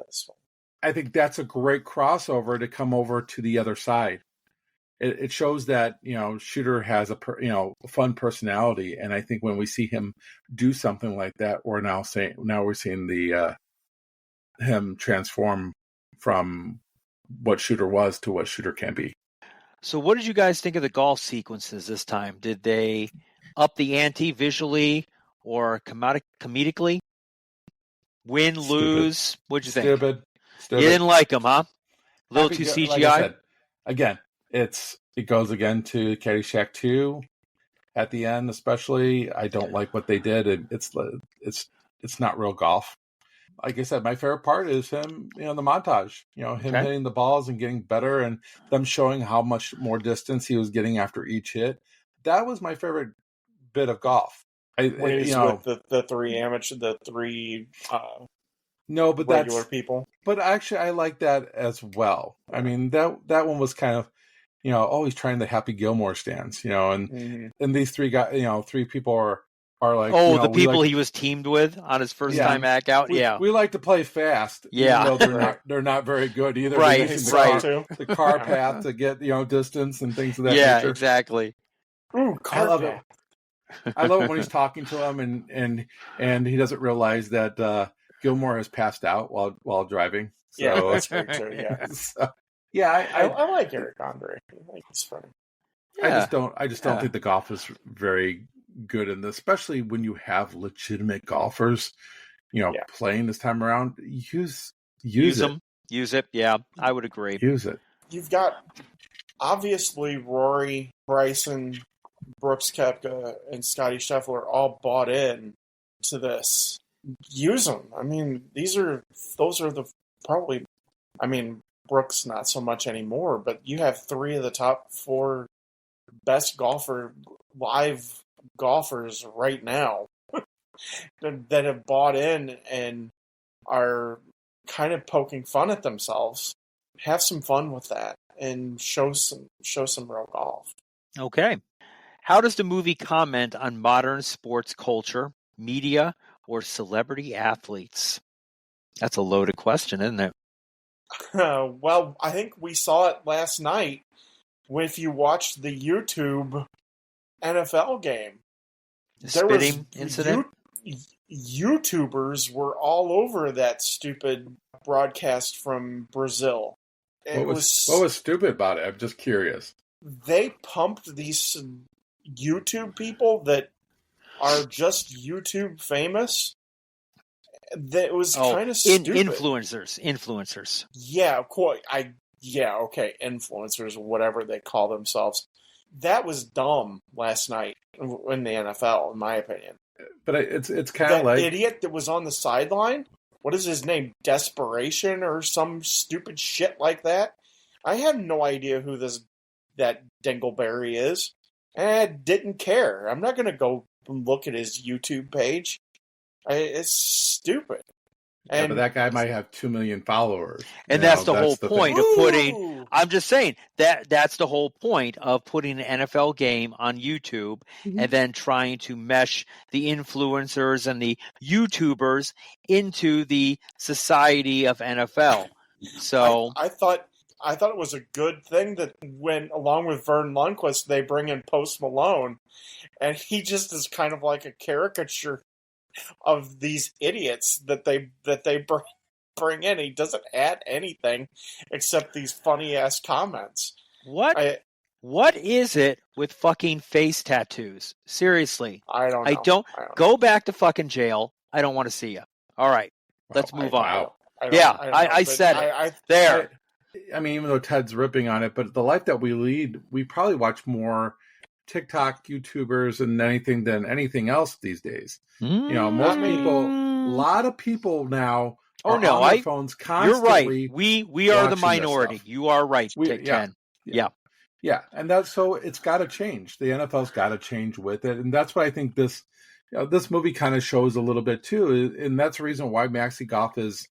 I think that's a great crossover to come over to the other side. It shows that, Shooter has a fun personality. And I think when we see him do something like that, we're seeing the him transform from what Shooter was to what Shooter can be. So what did you guys think of the golf sequences this time? Did they up the ante visually or comedically? Win, Stupid. Lose? What'd you think? Stupid. You didn't like them, huh? A little too CGI? Like I said, again, it goes again to Caddyshack 2 at the end, especially. I don't like what they did. It's not real golf. like I said, my favorite part is him, the montage, him Okay. hitting the balls and getting better, and them showing how much more distance he was getting after each hit. That was my favorite bit of golf. When he's with the three no, but regular people. But actually, I like that as well. I mean, that one was kind of, always trying the Happy Gilmore stance, and these three guys, three people are like, the people he was teamed with on his first time back out. We like to play fast. Yeah, even though they're not very good either. Right, the car path to get distance and things of that nature. Yeah, exactly. Ooh, I love it. I love it when he's talking to him and he doesn't realize that Gilmore has passed out while driving. So, yeah, that's great too. Yeah, so, yeah. I like Eric Andre. I think he's funny. Yeah. I just don't think the golf is very good in this, especially when you have legitimate golfers, playing this time around. Use them. Use it. Yeah, I would agree. Use it. You've got obviously Rory, Bryson, Brooks Koepka, and Scotty Scheffler all bought in to this. Use them. I mean, those are the probably. I mean, Brooks not so much anymore, but you have 3 of the top 4 best live golfers right now that have bought in and are kind of poking fun at themselves. Have some fun with that and show some real golf. Okay. How does the movie comment on modern sports culture, media, or celebrity athletes? That's a loaded question, isn't it? Well, I think we saw it last night if you watched the YouTube NFL game. The spitting incident? YouTubers were all over that stupid broadcast from Brazil. What was stupid about it? I'm just curious. They pumped these YouTube people that are just YouTube famous. That was kind of stupid. Influencers. Yeah, quite. Okay, influencers, whatever they call themselves. That was dumb last night in the NFL, in my opinion. But it's kind of like idiot that was on the sideline. What is his name? Desperation or some stupid shit like that. I have no idea who that Dingleberry is, and I didn't care. I'm not going to go look at his YouTube page. It's stupid. Yeah, but that guy might have 2 million followers. And that's the whole point of putting... I'm just saying, that's the whole point of putting an NFL game on YouTube and then trying to mesh the influencers and the YouTubers into the society of NFL. So I thought it was a good thing that when, along with Vern Lundquist, they bring in Post Malone, and he just is kind of like a caricature of these idiots that they bring in. He doesn't add anything except these funny ass comments. What is it with fucking face tattoos? Seriously, I don't know. I don't go back to fucking jail. I don't want to see you. All right, let's move on. I said it. There. I mean, even though Ted's ripping on it, but the life that we lead, we probably watch more TikTok YouTubers and anything else these days. Most people, a lot of people now are on their phones constantly. You're right. We are the minority. You are right, Ken. Yeah, and that's so it's got to change. The NFL's got to change with it, and that's what I think this movie kind of shows a little bit too. And that's the reason why Maxi Golf is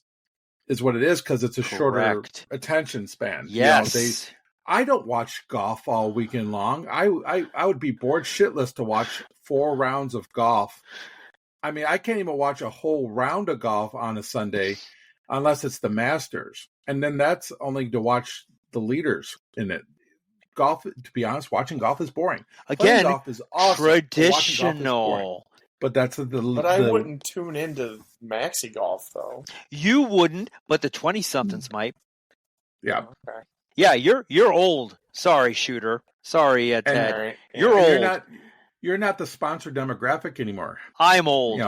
what it is, because it's a shorter attention span. Yes. I don't watch golf all weekend long. I would be bored shitless to watch 4 rounds of golf. I mean, I can't even watch a whole round of golf on a Sunday unless it's the Masters. And then that's only to watch the leaders in it. Golf, to be honest, watching golf is boring. Again, golf is awesome. Traditional. But that's But I wouldn't tune into Maxi Golf, though. You wouldn't, but the 20-somethings might. Yeah. Okay. Yeah, you're old. Sorry, Shooter. Sorry, Ted. You're old. You're not the sponsored demographic anymore. I'm old.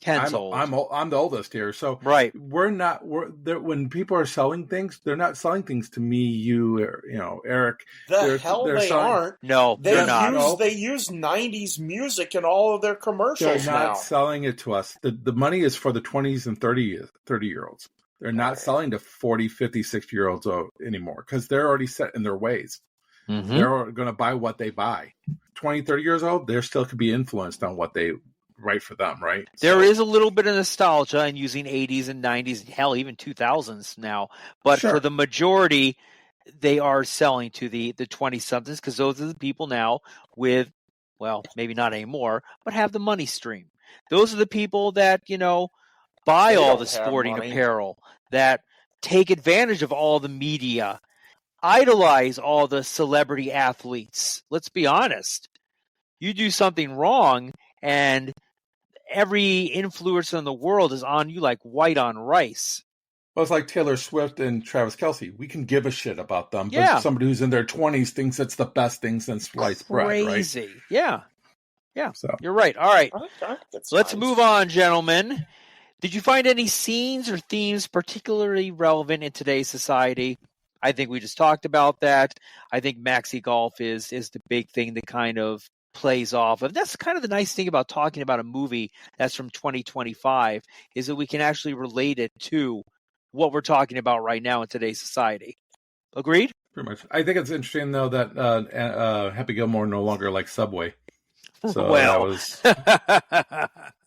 Ken's old. I'm the oldest here, so Right. we're not. When people are selling things, they're not selling things to me, you, or, Eric. The hell they selling, aren't. No, they're not. They use 90s music in all of their commercials They're not now. selling it to us. The money is for the 20s and 30-year-olds. They're not selling to 40, 50, 60-year-olds anymore because they're already set in their ways. Mm-hmm. They're going to buy what they buy. 20, 30 years old, they still could be influenced on what they write for them, right? There is a little bit of nostalgia in using 80s and 90s, hell, even 2000s now. But Sure. for the majority, they are selling to the 20-somethings because those are the people now with, well, maybe not anymore, but have the money stream. Those are the people that, buy all the sporting apparel, that take advantage of all the media, idolize all the celebrity athletes. Let's be honest. You do something wrong and every influencer in the world is on you like white on rice. Well, it's like Taylor Swift and Travis Kelce. We can give a shit about them, Yeah. but somebody who's in their 20s thinks it's the best thing since sliced bread, right? Crazy. Yeah. So You're right. All right. Let's nice. move on, gentlemen. Did you find any scenes or themes particularly relevant in today's society? I think we just talked about that. I think maxi golf is the big thing that kind of plays off of. That's kind of the nice thing about talking about a movie that's from 2025 is that we can actually relate it to what we're talking about right now in today's society. Agreed? pretty much. I think it's interesting though that Happy Gilmore no longer likes Subway. So well, that was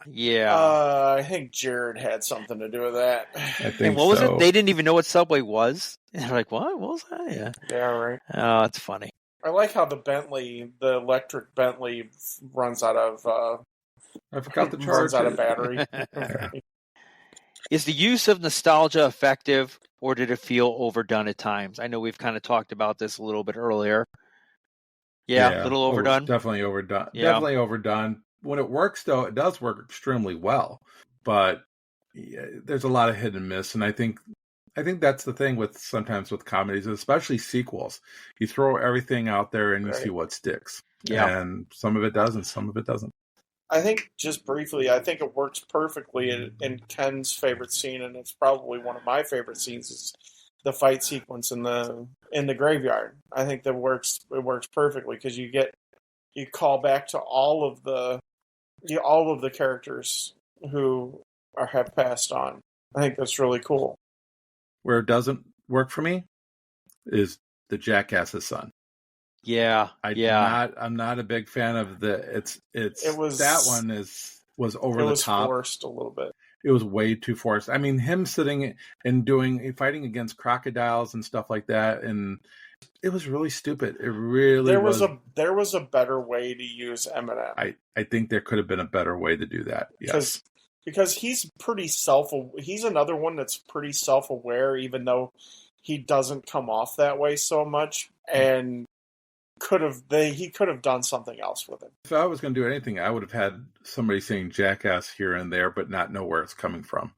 yeah. I think Jared had something to do with that. I think And what was so. it? They didn't even know what Subway was. And they're like, what? What was that? Yeah. Yeah, right. Oh, it's funny. I like how the electric Bentley runs out of I forgot the charge. runs out of battery. Is the use of nostalgia effective, or did it feel overdone at times? I know we've kind of talked about this a little bit earlier. Yeah, a little overdone. Definitely overdone. Yeah. Definitely overdone. When it works, though, it does work extremely well. But there's a lot of hit and miss, and I think that's the thing with sometimes with comedies, especially sequels. You throw everything out there and you see what sticks. Yeah. And some of it does, and some of it doesn't. I think, just briefly, I think it works perfectly in Ken's favorite scene, and it's probably one of my favorite scenes, is the fight sequence in the graveyard. I think that works perfectly because you call back to all of the characters who have passed on. I think that's really cool. Where it doesn't work for me is the jackass's son. Yeah, I'm not a big fan of that one was over the top. It was forced a little bit. It was way too forced. I mean, him sitting and fighting against crocodiles and stuff like that, and it was really stupid. It really there was a better way to use Eminem. I think there could have been a better way to do that. Yes. Because he's he's another one that's pretty self-aware, even though he doesn't come off that way so much, and he could have done something else with it. If I was going to do anything, I would have had somebody saying jackass here and there, but not know where it's coming from,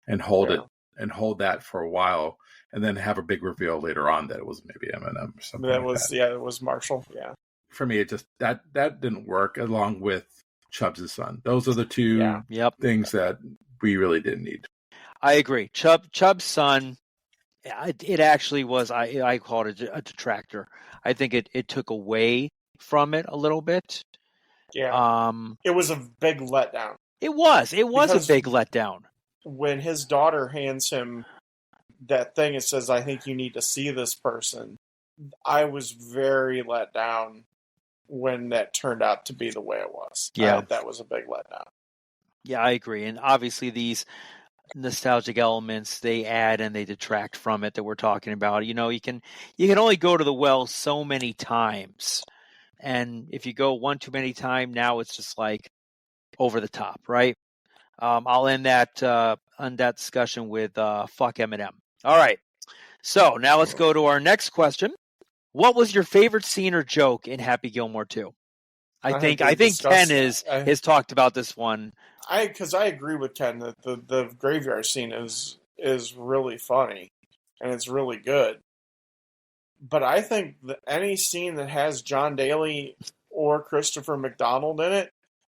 and hold that for a while, and then have a big reveal later on that it was maybe Eminem or something. It was Marshall. Yeah. For me, it just that didn't work along with Chubbs' son. Those are the two things that we really didn't need. I agree. Chubb's son, it actually was, I call it a detractor. I think it took away from it a little bit. Yeah. It was a big letdown. It was a big letdown. When his daughter hands him that thing, it says, "I think you need to see this person." I was very let down when that turned out to be the way it was. Yeah. That was a big letdown. Yeah, I agree. And obviously these nostalgic elements, they add and they detract from it that we're talking about. You can only go to the well so many times. And if you go one too many times, now it's just like over the top, right? I'll end that discussion with fuck Eminem. All right. So now let's go to our next question. What was your favorite scene or joke in Happy Gilmore 2? I think Ken has talked about this one. Because I agree with Ken that the graveyard scene is really funny and it's really good. But I think that any scene that has John Daly or Christopher McDonald in it,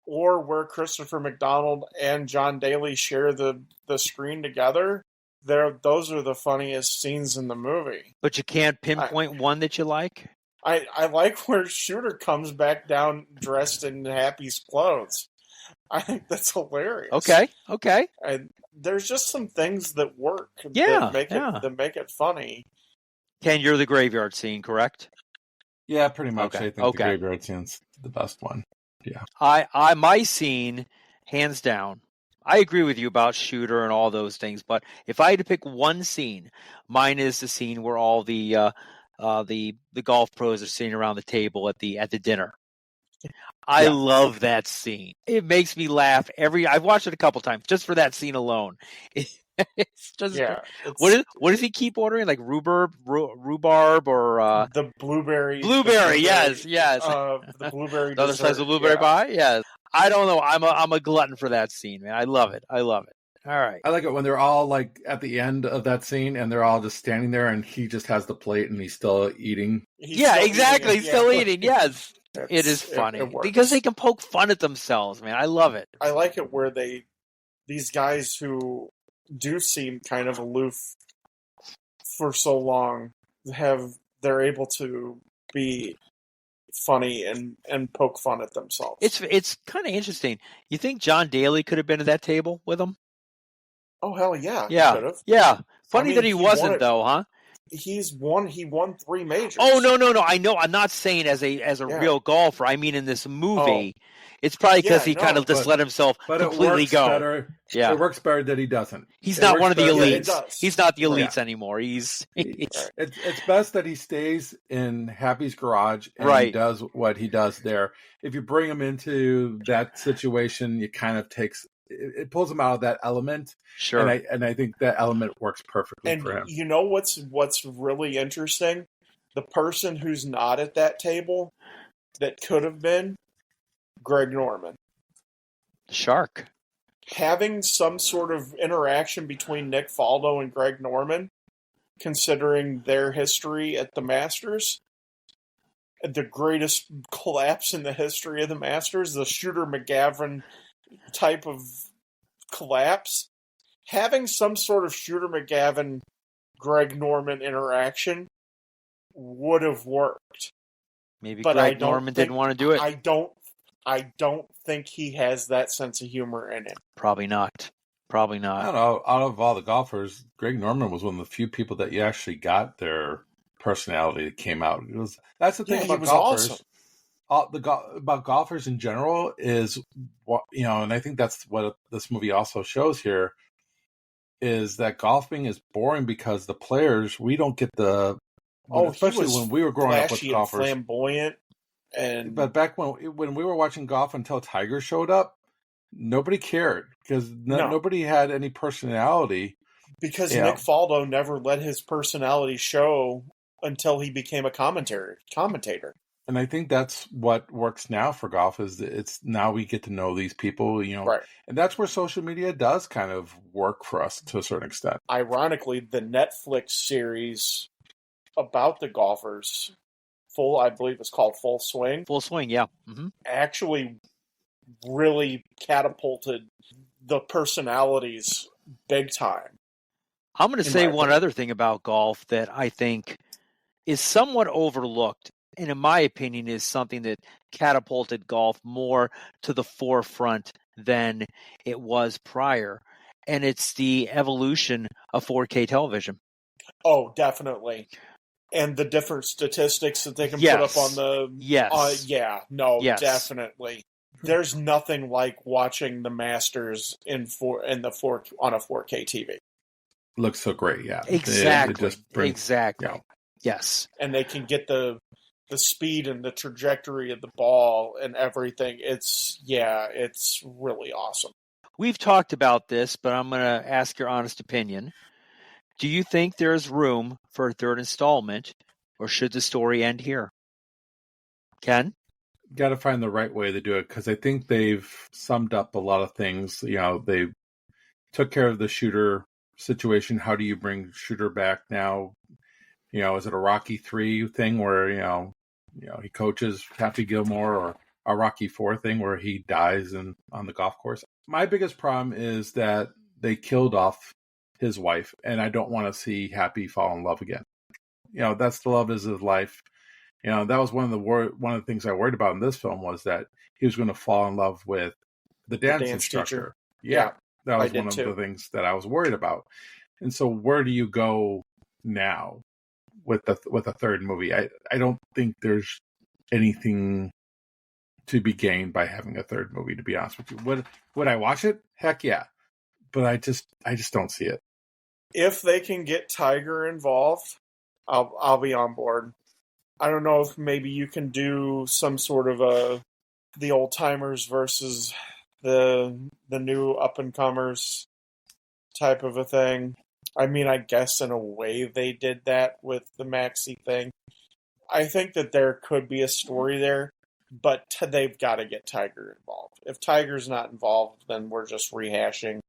or where Christopher McDonald and John Daly share the screen together. Those are the funniest scenes in the movie. But you can't pinpoint one that you like? I like where Shooter comes back down dressed in Happy's clothes. I think that's hilarious. Okay. And there's just some things that work Yeah, that make it funny. Ken, you're the graveyard scene, correct? Yeah, pretty much. Okay, I think the graveyard scene's the best one. Yeah. My scene, hands down. I agree with you about Shooter and all those things, but if I had to pick one scene, mine is the scene where all the golf pros are sitting around the table at the dinner. I love that scene. It makes me laugh I've watched it a couple times just for that scene alone. It's just what does he keep ordering? Like rhubarb or the blueberry. Blueberry, yes. The blueberry. The other side's a blueberry pie. Yes. I don't know. I'm a glutton for that scene, man. I love it. All right. I like it when they're all like at the end of that scene and they're all just standing there and he just has the plate and he's still eating. Exactly. He's still eating. Yes. It is funny because they can poke fun at themselves, man. I love it. I like it where these guys who do seem kind of aloof for so long they're able to be funny and poke fun at themselves. It's kind of interesting. You think John Daly could have been at that table with them? Oh hell yeah. Yeah. He could have. Yeah. Funny that he wasn't though, huh? He won 3 majors. Oh no. I know. I'm not saying as a real golfer. I mean in this movie. It's probably because he kind of just let himself completely go. Better. Yeah. It works better that he doesn't. He's not one of the elites. He's not the elites anymore. It's best that he stays in Happy's garage and he does what he does there. If you bring him into that situation, it kind of it pulls him out of that element. Sure. And I think that element works perfectly for him. You know what's really interesting? The person who's not at that table that could have been Greg Norman. Shark. Having some sort of interaction between Nick Faldo and Greg Norman, considering their history at the Masters, the greatest collapse in the history of the Masters, the Shooter McGavin type of collapse, having some sort of Shooter McGavin Greg Norman interaction would have worked. Maybe Greg Norman didn't want to do it. I don't think he has that sense of humor in him. Probably not. I don't know. Out of all the golfers, Greg Norman was one of the few people that you actually got their personality that came out. That's the thing about golfers. Awesome. About golfers in general is and I think that's what this movie also shows here is that golfing is boring because the players, we don't get especially when we were growing up with golfers, flamboyant. But back when we were watching golf until Tiger showed up, nobody cared because nobody had any personality. Because Nick Faldo never let his personality show until he became a commentator. And I think that's what works now for golf is it's now we get to know these people, right. And that's where social media does kind of work for us to a certain extent. Ironically, the Netflix series about the golfers, I believe it's called Full Swing. Full Swing, yeah. Mm-hmm. Actually really catapulted the personalities big time. I'm going to say one other thing about golf that I think is somewhat overlooked, and in my opinion is something that catapulted golf more to the forefront than it was prior, and it's the evolution of 4K television. Oh, definitely. And the different statistics that they can put up on the... Yes. Definitely. There's nothing like watching the Masters on a 4K TV. Looks so great, yeah. Exactly. Exactly. Yeah. Yes. And they can get the speed and the trajectory of the ball and everything. It's really awesome. We've talked about this, but I'm going to ask your honest opinion. Do you think there is room for a third installment, or should the story end here? Ken? Got to find the right way to do it, because I think they've summed up a lot of things. They took care of the Shooter situation. How do you bring Shooter back now? Is it a Rocky III thing where, he coaches Happy Gilmore, or a Rocky IV thing where he dies on the golf course. My biggest problem is that they killed off his wife, and I don't want to see Happy fall in love again. That's the love of his life. That was one of the things I worried about in this film, was that he was going to fall in love with the dance instructor. Teacher. Yeah, that was one of too. the things that I was worried about. And so, where do you go now with a third movie? I don't think there's anything to be gained by having a third movie, to be honest with you. Would I watch it? Heck yeah. But I just don't see it. If they can get Tiger involved, I'll be on board. I don't know if maybe you can do some sort of the old timers versus the new up and comers type of a thing. I mean, I guess in a way they did that with the Maxi thing. I think that there could be a story there, but they've got to get Tiger involved. If Tiger's not involved, then we're just rehashing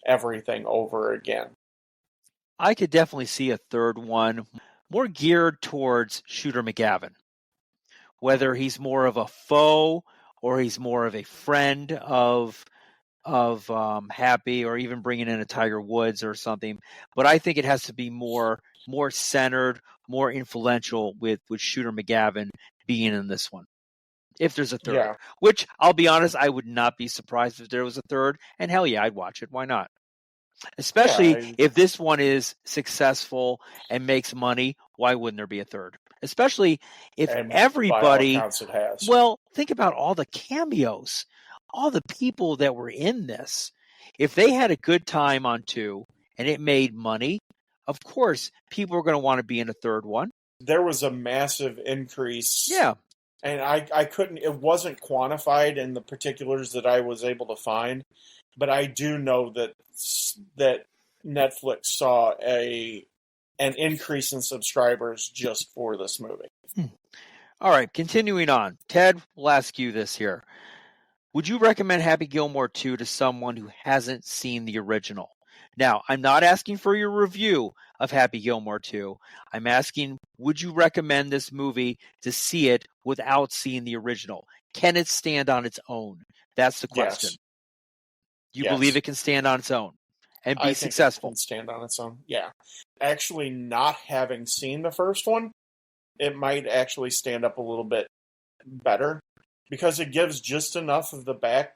everything over again. I could definitely see a third one more geared towards Shooter McGavin. Whether he's more of a foe or he's more of a friend of Happy, or even bringing in a Tiger Woods or something. But I think it has to be more centered, more influential with Shooter McGavin being in this one. If there's a third, which I'll be honest, I would not be surprised if there was a third. And hell yeah, I'd watch it. Why not? Especially if this one is successful and makes money, why wouldn't there be a third? Especially if everybody, well, think about all the cameos, all the people that were in this. If they had a good time on 2 and it made money, of course, people are going to want to be in a third one. There was a massive increase. Yeah. And I couldn't, it wasn't quantified in the particulars that I was able to find, but I do know that Netflix saw an increase in subscribers just for this movie. All right, continuing on. Ted, we'll ask you this here. Would you recommend Happy Gilmore 2 to someone who hasn't seen the original? Now, I'm not asking for your review of Happy Gilmore 2. I'm asking, would you recommend this movie to see it without seeing the original? Can it stand on its own? That's the question. Yes. You believe it can stand on its own and be successful? It can stand on its own, yeah. Actually, not having seen the first one, it might actually stand up a little bit better, because it gives just enough of the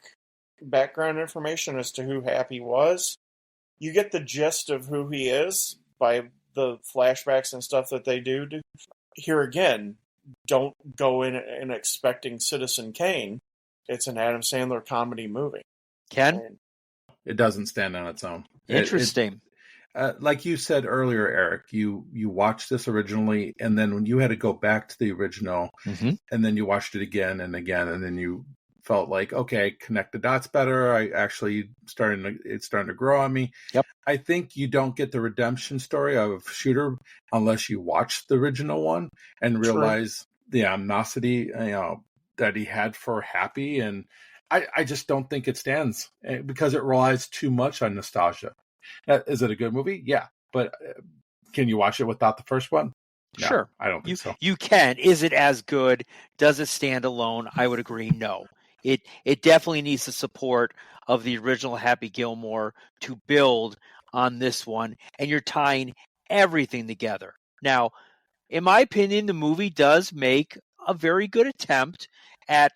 background information as to who Happy was. You get the gist of who he is by the flashbacks and stuff that they do. Here again, don't go in and expecting Citizen Kane. It's an Adam Sandler comedy movie. Ken? It doesn't stand on its own. Interesting. Like you said earlier, Eric, you watched this originally, and then when you had to go back to the original, and then you watched it again and again, and then you felt like, okay, connect the dots better. It's starting to grow on me. Yep. I think you don't get the redemption story of Shooter unless you watch the original one and realize the animosity, that he had for Happy. And I just don't think it stands because it relies too much on nostalgia. Is it a good movie? Yeah. But can you watch it without the first one? No, sure. I don't think so. You can. Is it as good? Does it stand alone? I would agree, no. It definitely needs the support of the original Happy Gilmore to build on this one, and you're tying everything together. Now, in my opinion, the movie does make a very good attempt at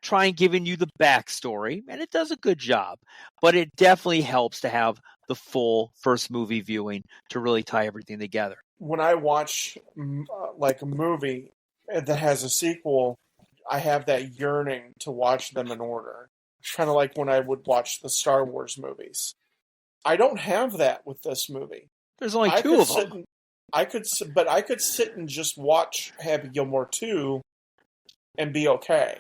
trying giving you the backstory, and it does a good job, but it definitely helps to have the full first movie viewing to really tie everything together. When I watch like a movie that has a sequel, I have that yearning to watch them in order. Kind of like when I would watch the Star Wars movies. I don't have that with this movie. There's only 2 of them. I could sit and just watch Happy Gilmore 2 and be okay.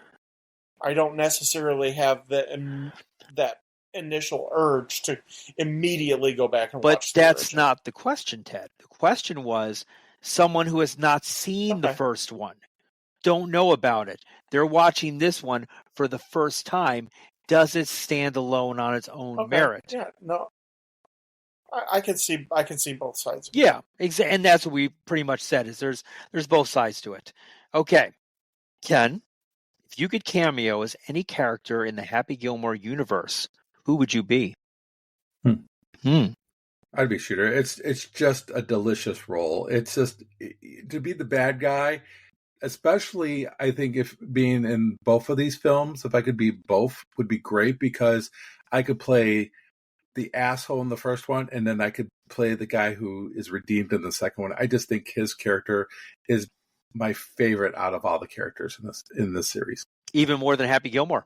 I don't necessarily have that initial urge to immediately go back and watch the that's original. not the question, Ted. The question was someone who has not seen the first one, don't know about it. They're watching this one for the first time. Does it stand alone on its own merit? Yeah, no. I can see both sides of it. Yeah, and that's what we pretty much said, is there's both sides to it. Okay. Ken, If you could cameo as any character in the Happy Gilmore universe, who would you be? I'd be Shooter. It's just a delicious role. It's just to be the bad guy, especially I think if being in both of these films, if I could be both, would be great because I could play the asshole in the first one, and then I could play the guy who is redeemed in the second one. I just think his character is my favorite out of all the characters in this series. Even more than Happy Gilmore?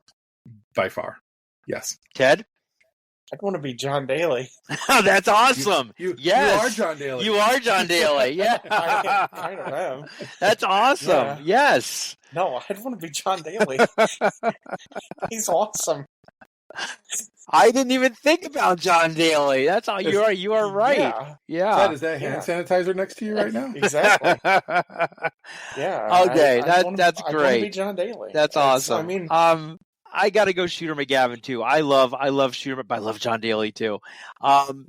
By far. Yes. Ted? I'd want to be John Daly. That's awesome. You yes. are John Daly. You are John Daly. Yeah. I kind of am. That's awesome. Yeah. Yes. No, I'd want to be John Daly. He's awesome. I didn't even think about John Daly. That's all. You are right. Yeah. Ted, is that hand sanitizer next to you right now? Exactly. Yeah. Okay, that's I'd want to great. be John Daly. That's awesome. I mean, I got to go Shooter McGavin too. I love Shooter, but I love John Daly too.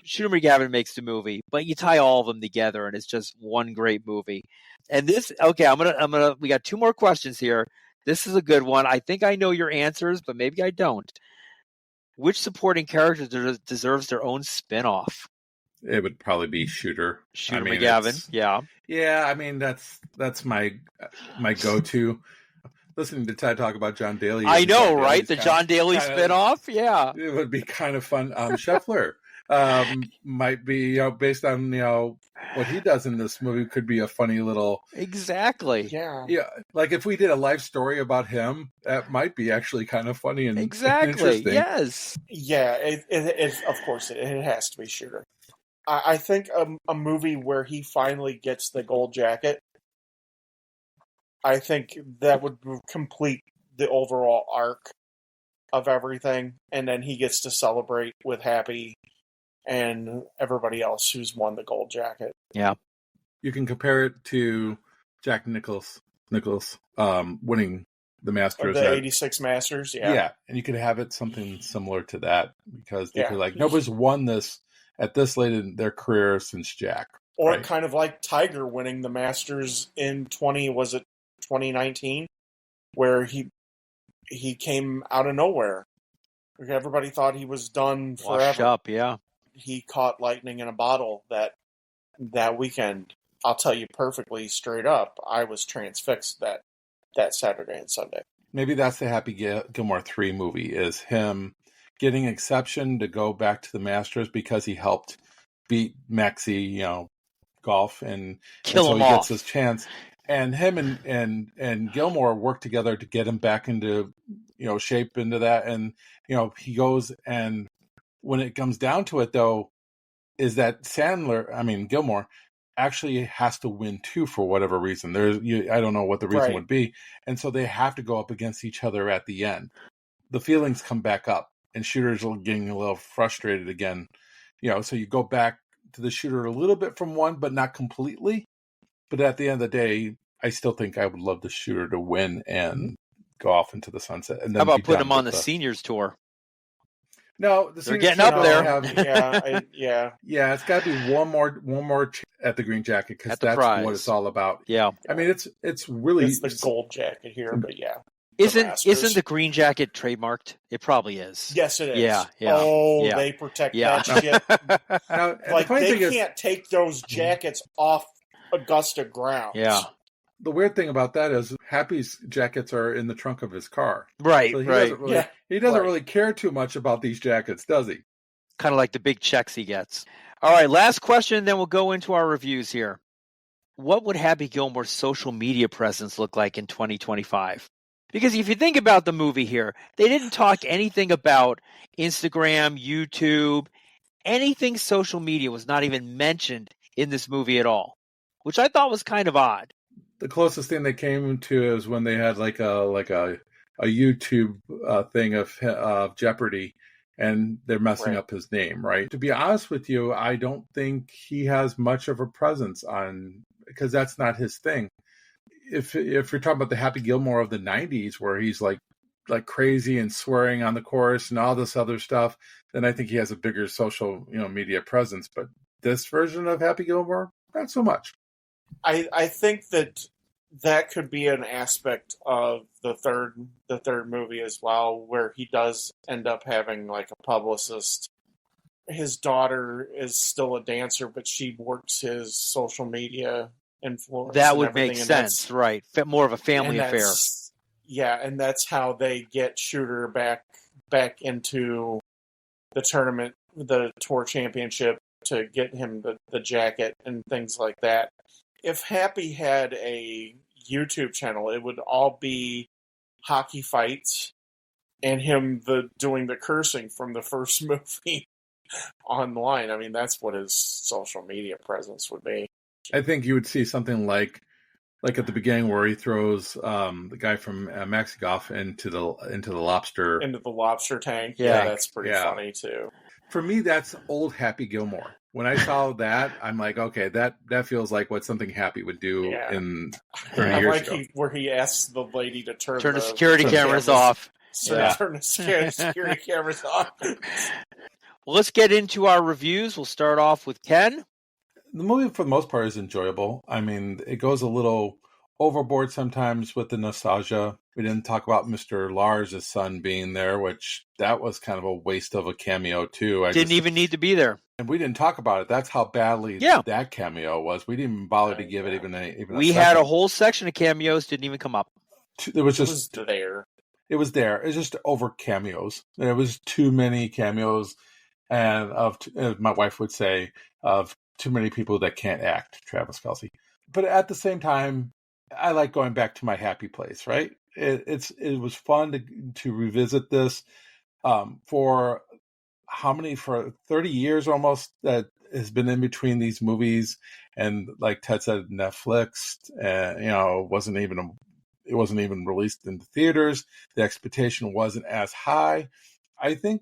Shooter McGavin makes the movie, but you tie all of them together, and it's just one great movie. And this, okay, I'm gonna. We got two more questions here. This is a good one. I think I know your answers, but maybe I don't. Which supporting character deserves their own spinoff? It would probably be Shooter. McGavin. Yeah. Yeah, I mean that's my go-to. Listening to Ted talk about John Daly. I know, right? The John Daly spinoff? Yeah. It would be kind of fun. Scheffler might be, based on, what he does in this movie could be a funny little... Exactly. Yeah. Yeah. Like if we did a life story about him, that might be actually kind of funny and exactly. interesting. Yes. Yeah, it of course, it has to be Shooter. I think a movie where he finally gets the gold jacket, I think that would complete the overall arc of everything, and then he gets to celebrate with Happy and everybody else who's won the gold jacket. Yeah. You can compare it to Jack Nicklaus winning the Masters. The 86 Masters, yeah. Yeah, and you could have it something similar to that because they could nobody's won this at this late in their career since Jack. Or right? Kind of like Tiger winning the Masters in 2019, where he came out of nowhere. Everybody thought he was done forever. Washed up, yeah. He caught lightning in a bottle that weekend. I'll tell you perfectly straight up, I was transfixed that Saturday and Sunday. Maybe that's the Happy Gilmore 3 movie, is him getting exception to go back to the Masters because he helped beat Maxey, golf, and Kill him he off. gets his chance. And him and Gilmore work together to get him back into, shape into that. And, he goes, and when it comes down to it, though, is that Gilmore actually has to win too for whatever reason. I don't know what the reason would be. And so they have to go up against each other at the end. The feelings come back up, and Shooter's getting a little frustrated again. So you go back to the Shooter a little bit from one, but not completely. But at the end of the day, I still think I would love the Shooter to win and go off into the sunset. And then how about putting him on the seniors tour? No, they're getting up there. Yeah, it's got to be one more at the Green Jacket because that's prize. what it's all about. Yeah, I mean it's really it's the gold jacket here, but yeah. Isn't the Green Jacket trademarked? It probably is. Yes, it is. Yeah. Oh, yeah. they protect that shit. Now, like they can't take those jackets off Augusta grounds. Yeah. The weird thing about that is Happy's jackets are in the trunk of his car. Right, so right. He doesn't really care too much about these jackets, does he? Kind of like the big checks he gets. All right, last question, then we'll go into our reviews here. What would Happy Gilmore's social media presence look like in 2025? Because if you think about the movie here, they didn't talk anything about Instagram, YouTube, anything social media was not even mentioned in this movie at all, which I thought was kind of odd. The closest thing they came to is when they had like a YouTube thing of Jeopardy, and they're messing up his name, right? To be honest with you, I don't think he has much of a presence because that's not his thing. If you're talking about the Happy Gilmore of the 90s, where he's like crazy and swearing on the course and all this other stuff, then I think he has a bigger social media presence. But this version of Happy Gilmore, not so much. I think that that could be an aspect of the third movie as well, where he does end up having like a publicist. His daughter is still a dancer, but she works his social media influence. That and would everything, make and sense, right? More of a family and affair. Yeah, and that's how they get Shooter back into the tournament, the tour championship, to get him the jacket and things like that. If Happy had a YouTube channel, it would all be hockey fights and him doing the cursing from the first movie online. I mean, that's what his social media presence would be. I think you would see something like at the beginning where he throws the guy from Maxi Golf into the lobster tank. Yeah. That's pretty funny too. For me, that's old Happy Gilmore. When I saw that, I'm like, okay, that feels like what something Happy would do in 30 years ago. Where he asks the lady to turn the security cameras off. Turn the security cameras off. Well, let's get into our reviews. We'll start off with Ken. The movie, for the most part, is enjoyable. I mean, it goes a little overboard sometimes with the nostalgia. We didn't talk about Mr. Lars' son being there, which that was kind of a waste of a cameo, too. Didn't even need to be there. And we didn't talk about it. That's how badly that cameo was. We didn't even bother to give it even a We had a whole section of cameos, didn't even come up. It was there. It was there. It was just over cameos. There was too many cameos, and as my wife would say, of too many people that can't act, Travis Kelce. But at the same time, I like going back to my happy place, right? It was fun to revisit this for 30 years almost that has been in between these movies, and like Ted said, Netflix, it wasn't even released in the theaters. The expectation wasn't as high. I think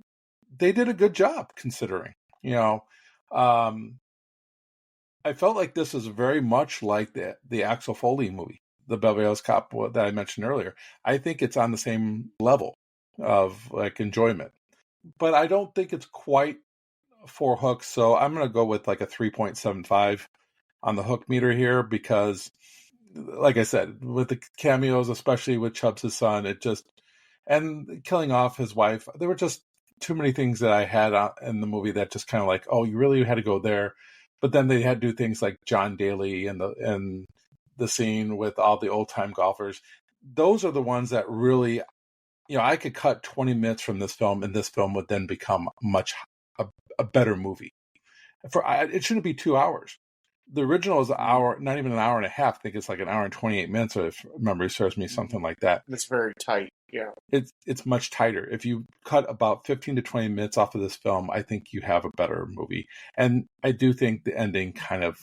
they did a good job considering, I felt like this is very much like the Axel Foley movie, the Beverly Hills Cop that I mentioned earlier. I think it's on the same level of like enjoyment, but I don't think it's quite for hooks. So I'm going to go with like a 3.75 on the hook meter here, because like I said, with the cameos, especially with Chubbs' son, and killing off his wife, there were just too many things that I had in the movie that just kind of like, oh, you really had to go there. But then they had to do things like John Daly and the scene with all the old time golfers. Those are the ones that really, I could cut 20 minutes from this film, and this film would then become a better movie. It shouldn't be 2 hours. The original is an hour, not even an hour and a half. I think it's like an hour and 28 minutes, if memory serves me, something like that. It's very tight. Yeah, it's much tighter. If you cut about 15 to 20 minutes off of this film, I think you have a better movie. And I do think the ending kind of,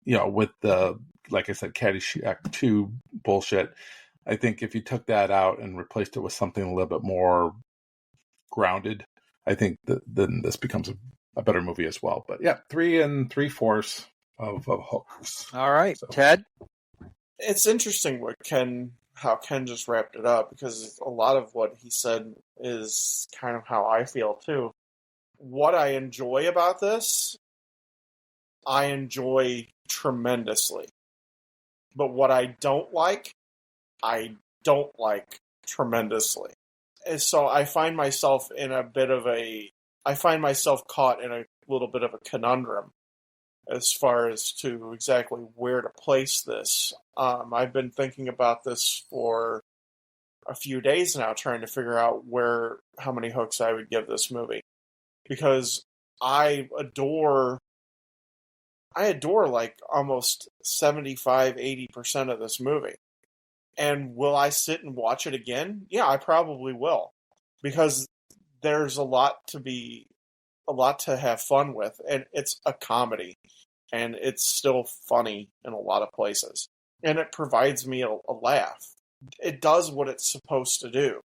with the, like I said, Caddyshack 2 bullshit, I think if you took that out and replaced it with something a little bit more grounded, I think then this becomes a better movie as well. But yeah, 3 3/4 of hooks. All right, so. Ted? It's interesting how Ken just wrapped it up, because a lot of what he said is kind of how I feel too. What I enjoy about this, I enjoy tremendously. But what I don't like tremendously. And so I find myself caught in a little bit of a conundrum as far as to exactly where to place this. I've been thinking about this for a few days now, trying to figure out how many hooks I would give this movie. Because I adore like almost 75-80% of this movie. And will I sit and watch it again? Yeah, I probably will. Because there's a lot to have fun with, and it's a comedy, and it's still funny in a lot of places, and it provides me a laugh. It does what it's supposed to do.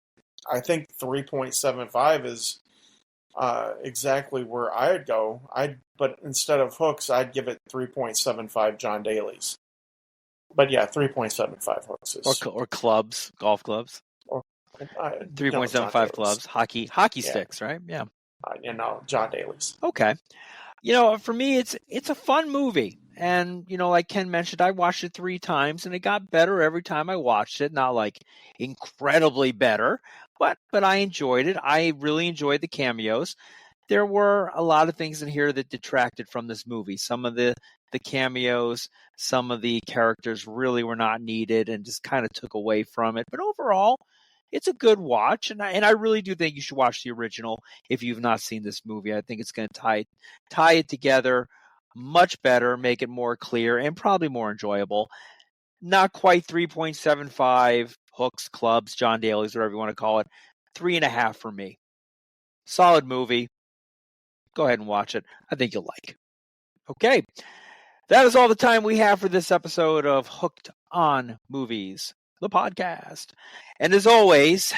I think 3.75 is exactly where I'd go. But instead of hooks, I'd give it 3.75 John Daly's. But yeah, 3.75 hooks is... or clubs, golf clubs. 3.75 clubs, hockey sticks, right? Yeah. John Daly's. Okay. For me, it's a fun movie. And, like Ken mentioned, I watched it 3 times and it got better every time I watched it. Not like incredibly better, but I enjoyed it. I really enjoyed the cameos. There were a lot of things in here that detracted from this movie. Some of the cameos, some of the characters really were not needed and just kind of took away from it. But overall, it's a good watch, and I really do think you should watch the original if you've not seen this movie. I think it's going to tie it together much better, make it more clear, and probably more enjoyable. Not quite 3.75 hooks, clubs, John Daly's, whatever you want to call it. 3.5 for me. Solid movie. Go ahead and watch it. I think you'll like. Okay. That is all the time we have for this episode of Hooked on Movies, the podcast. And as always,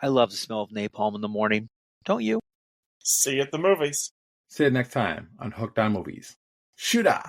I love the smell of napalm in the morning. Don't you? See you at the movies. See you next time on Hooked on Movies. Shooter!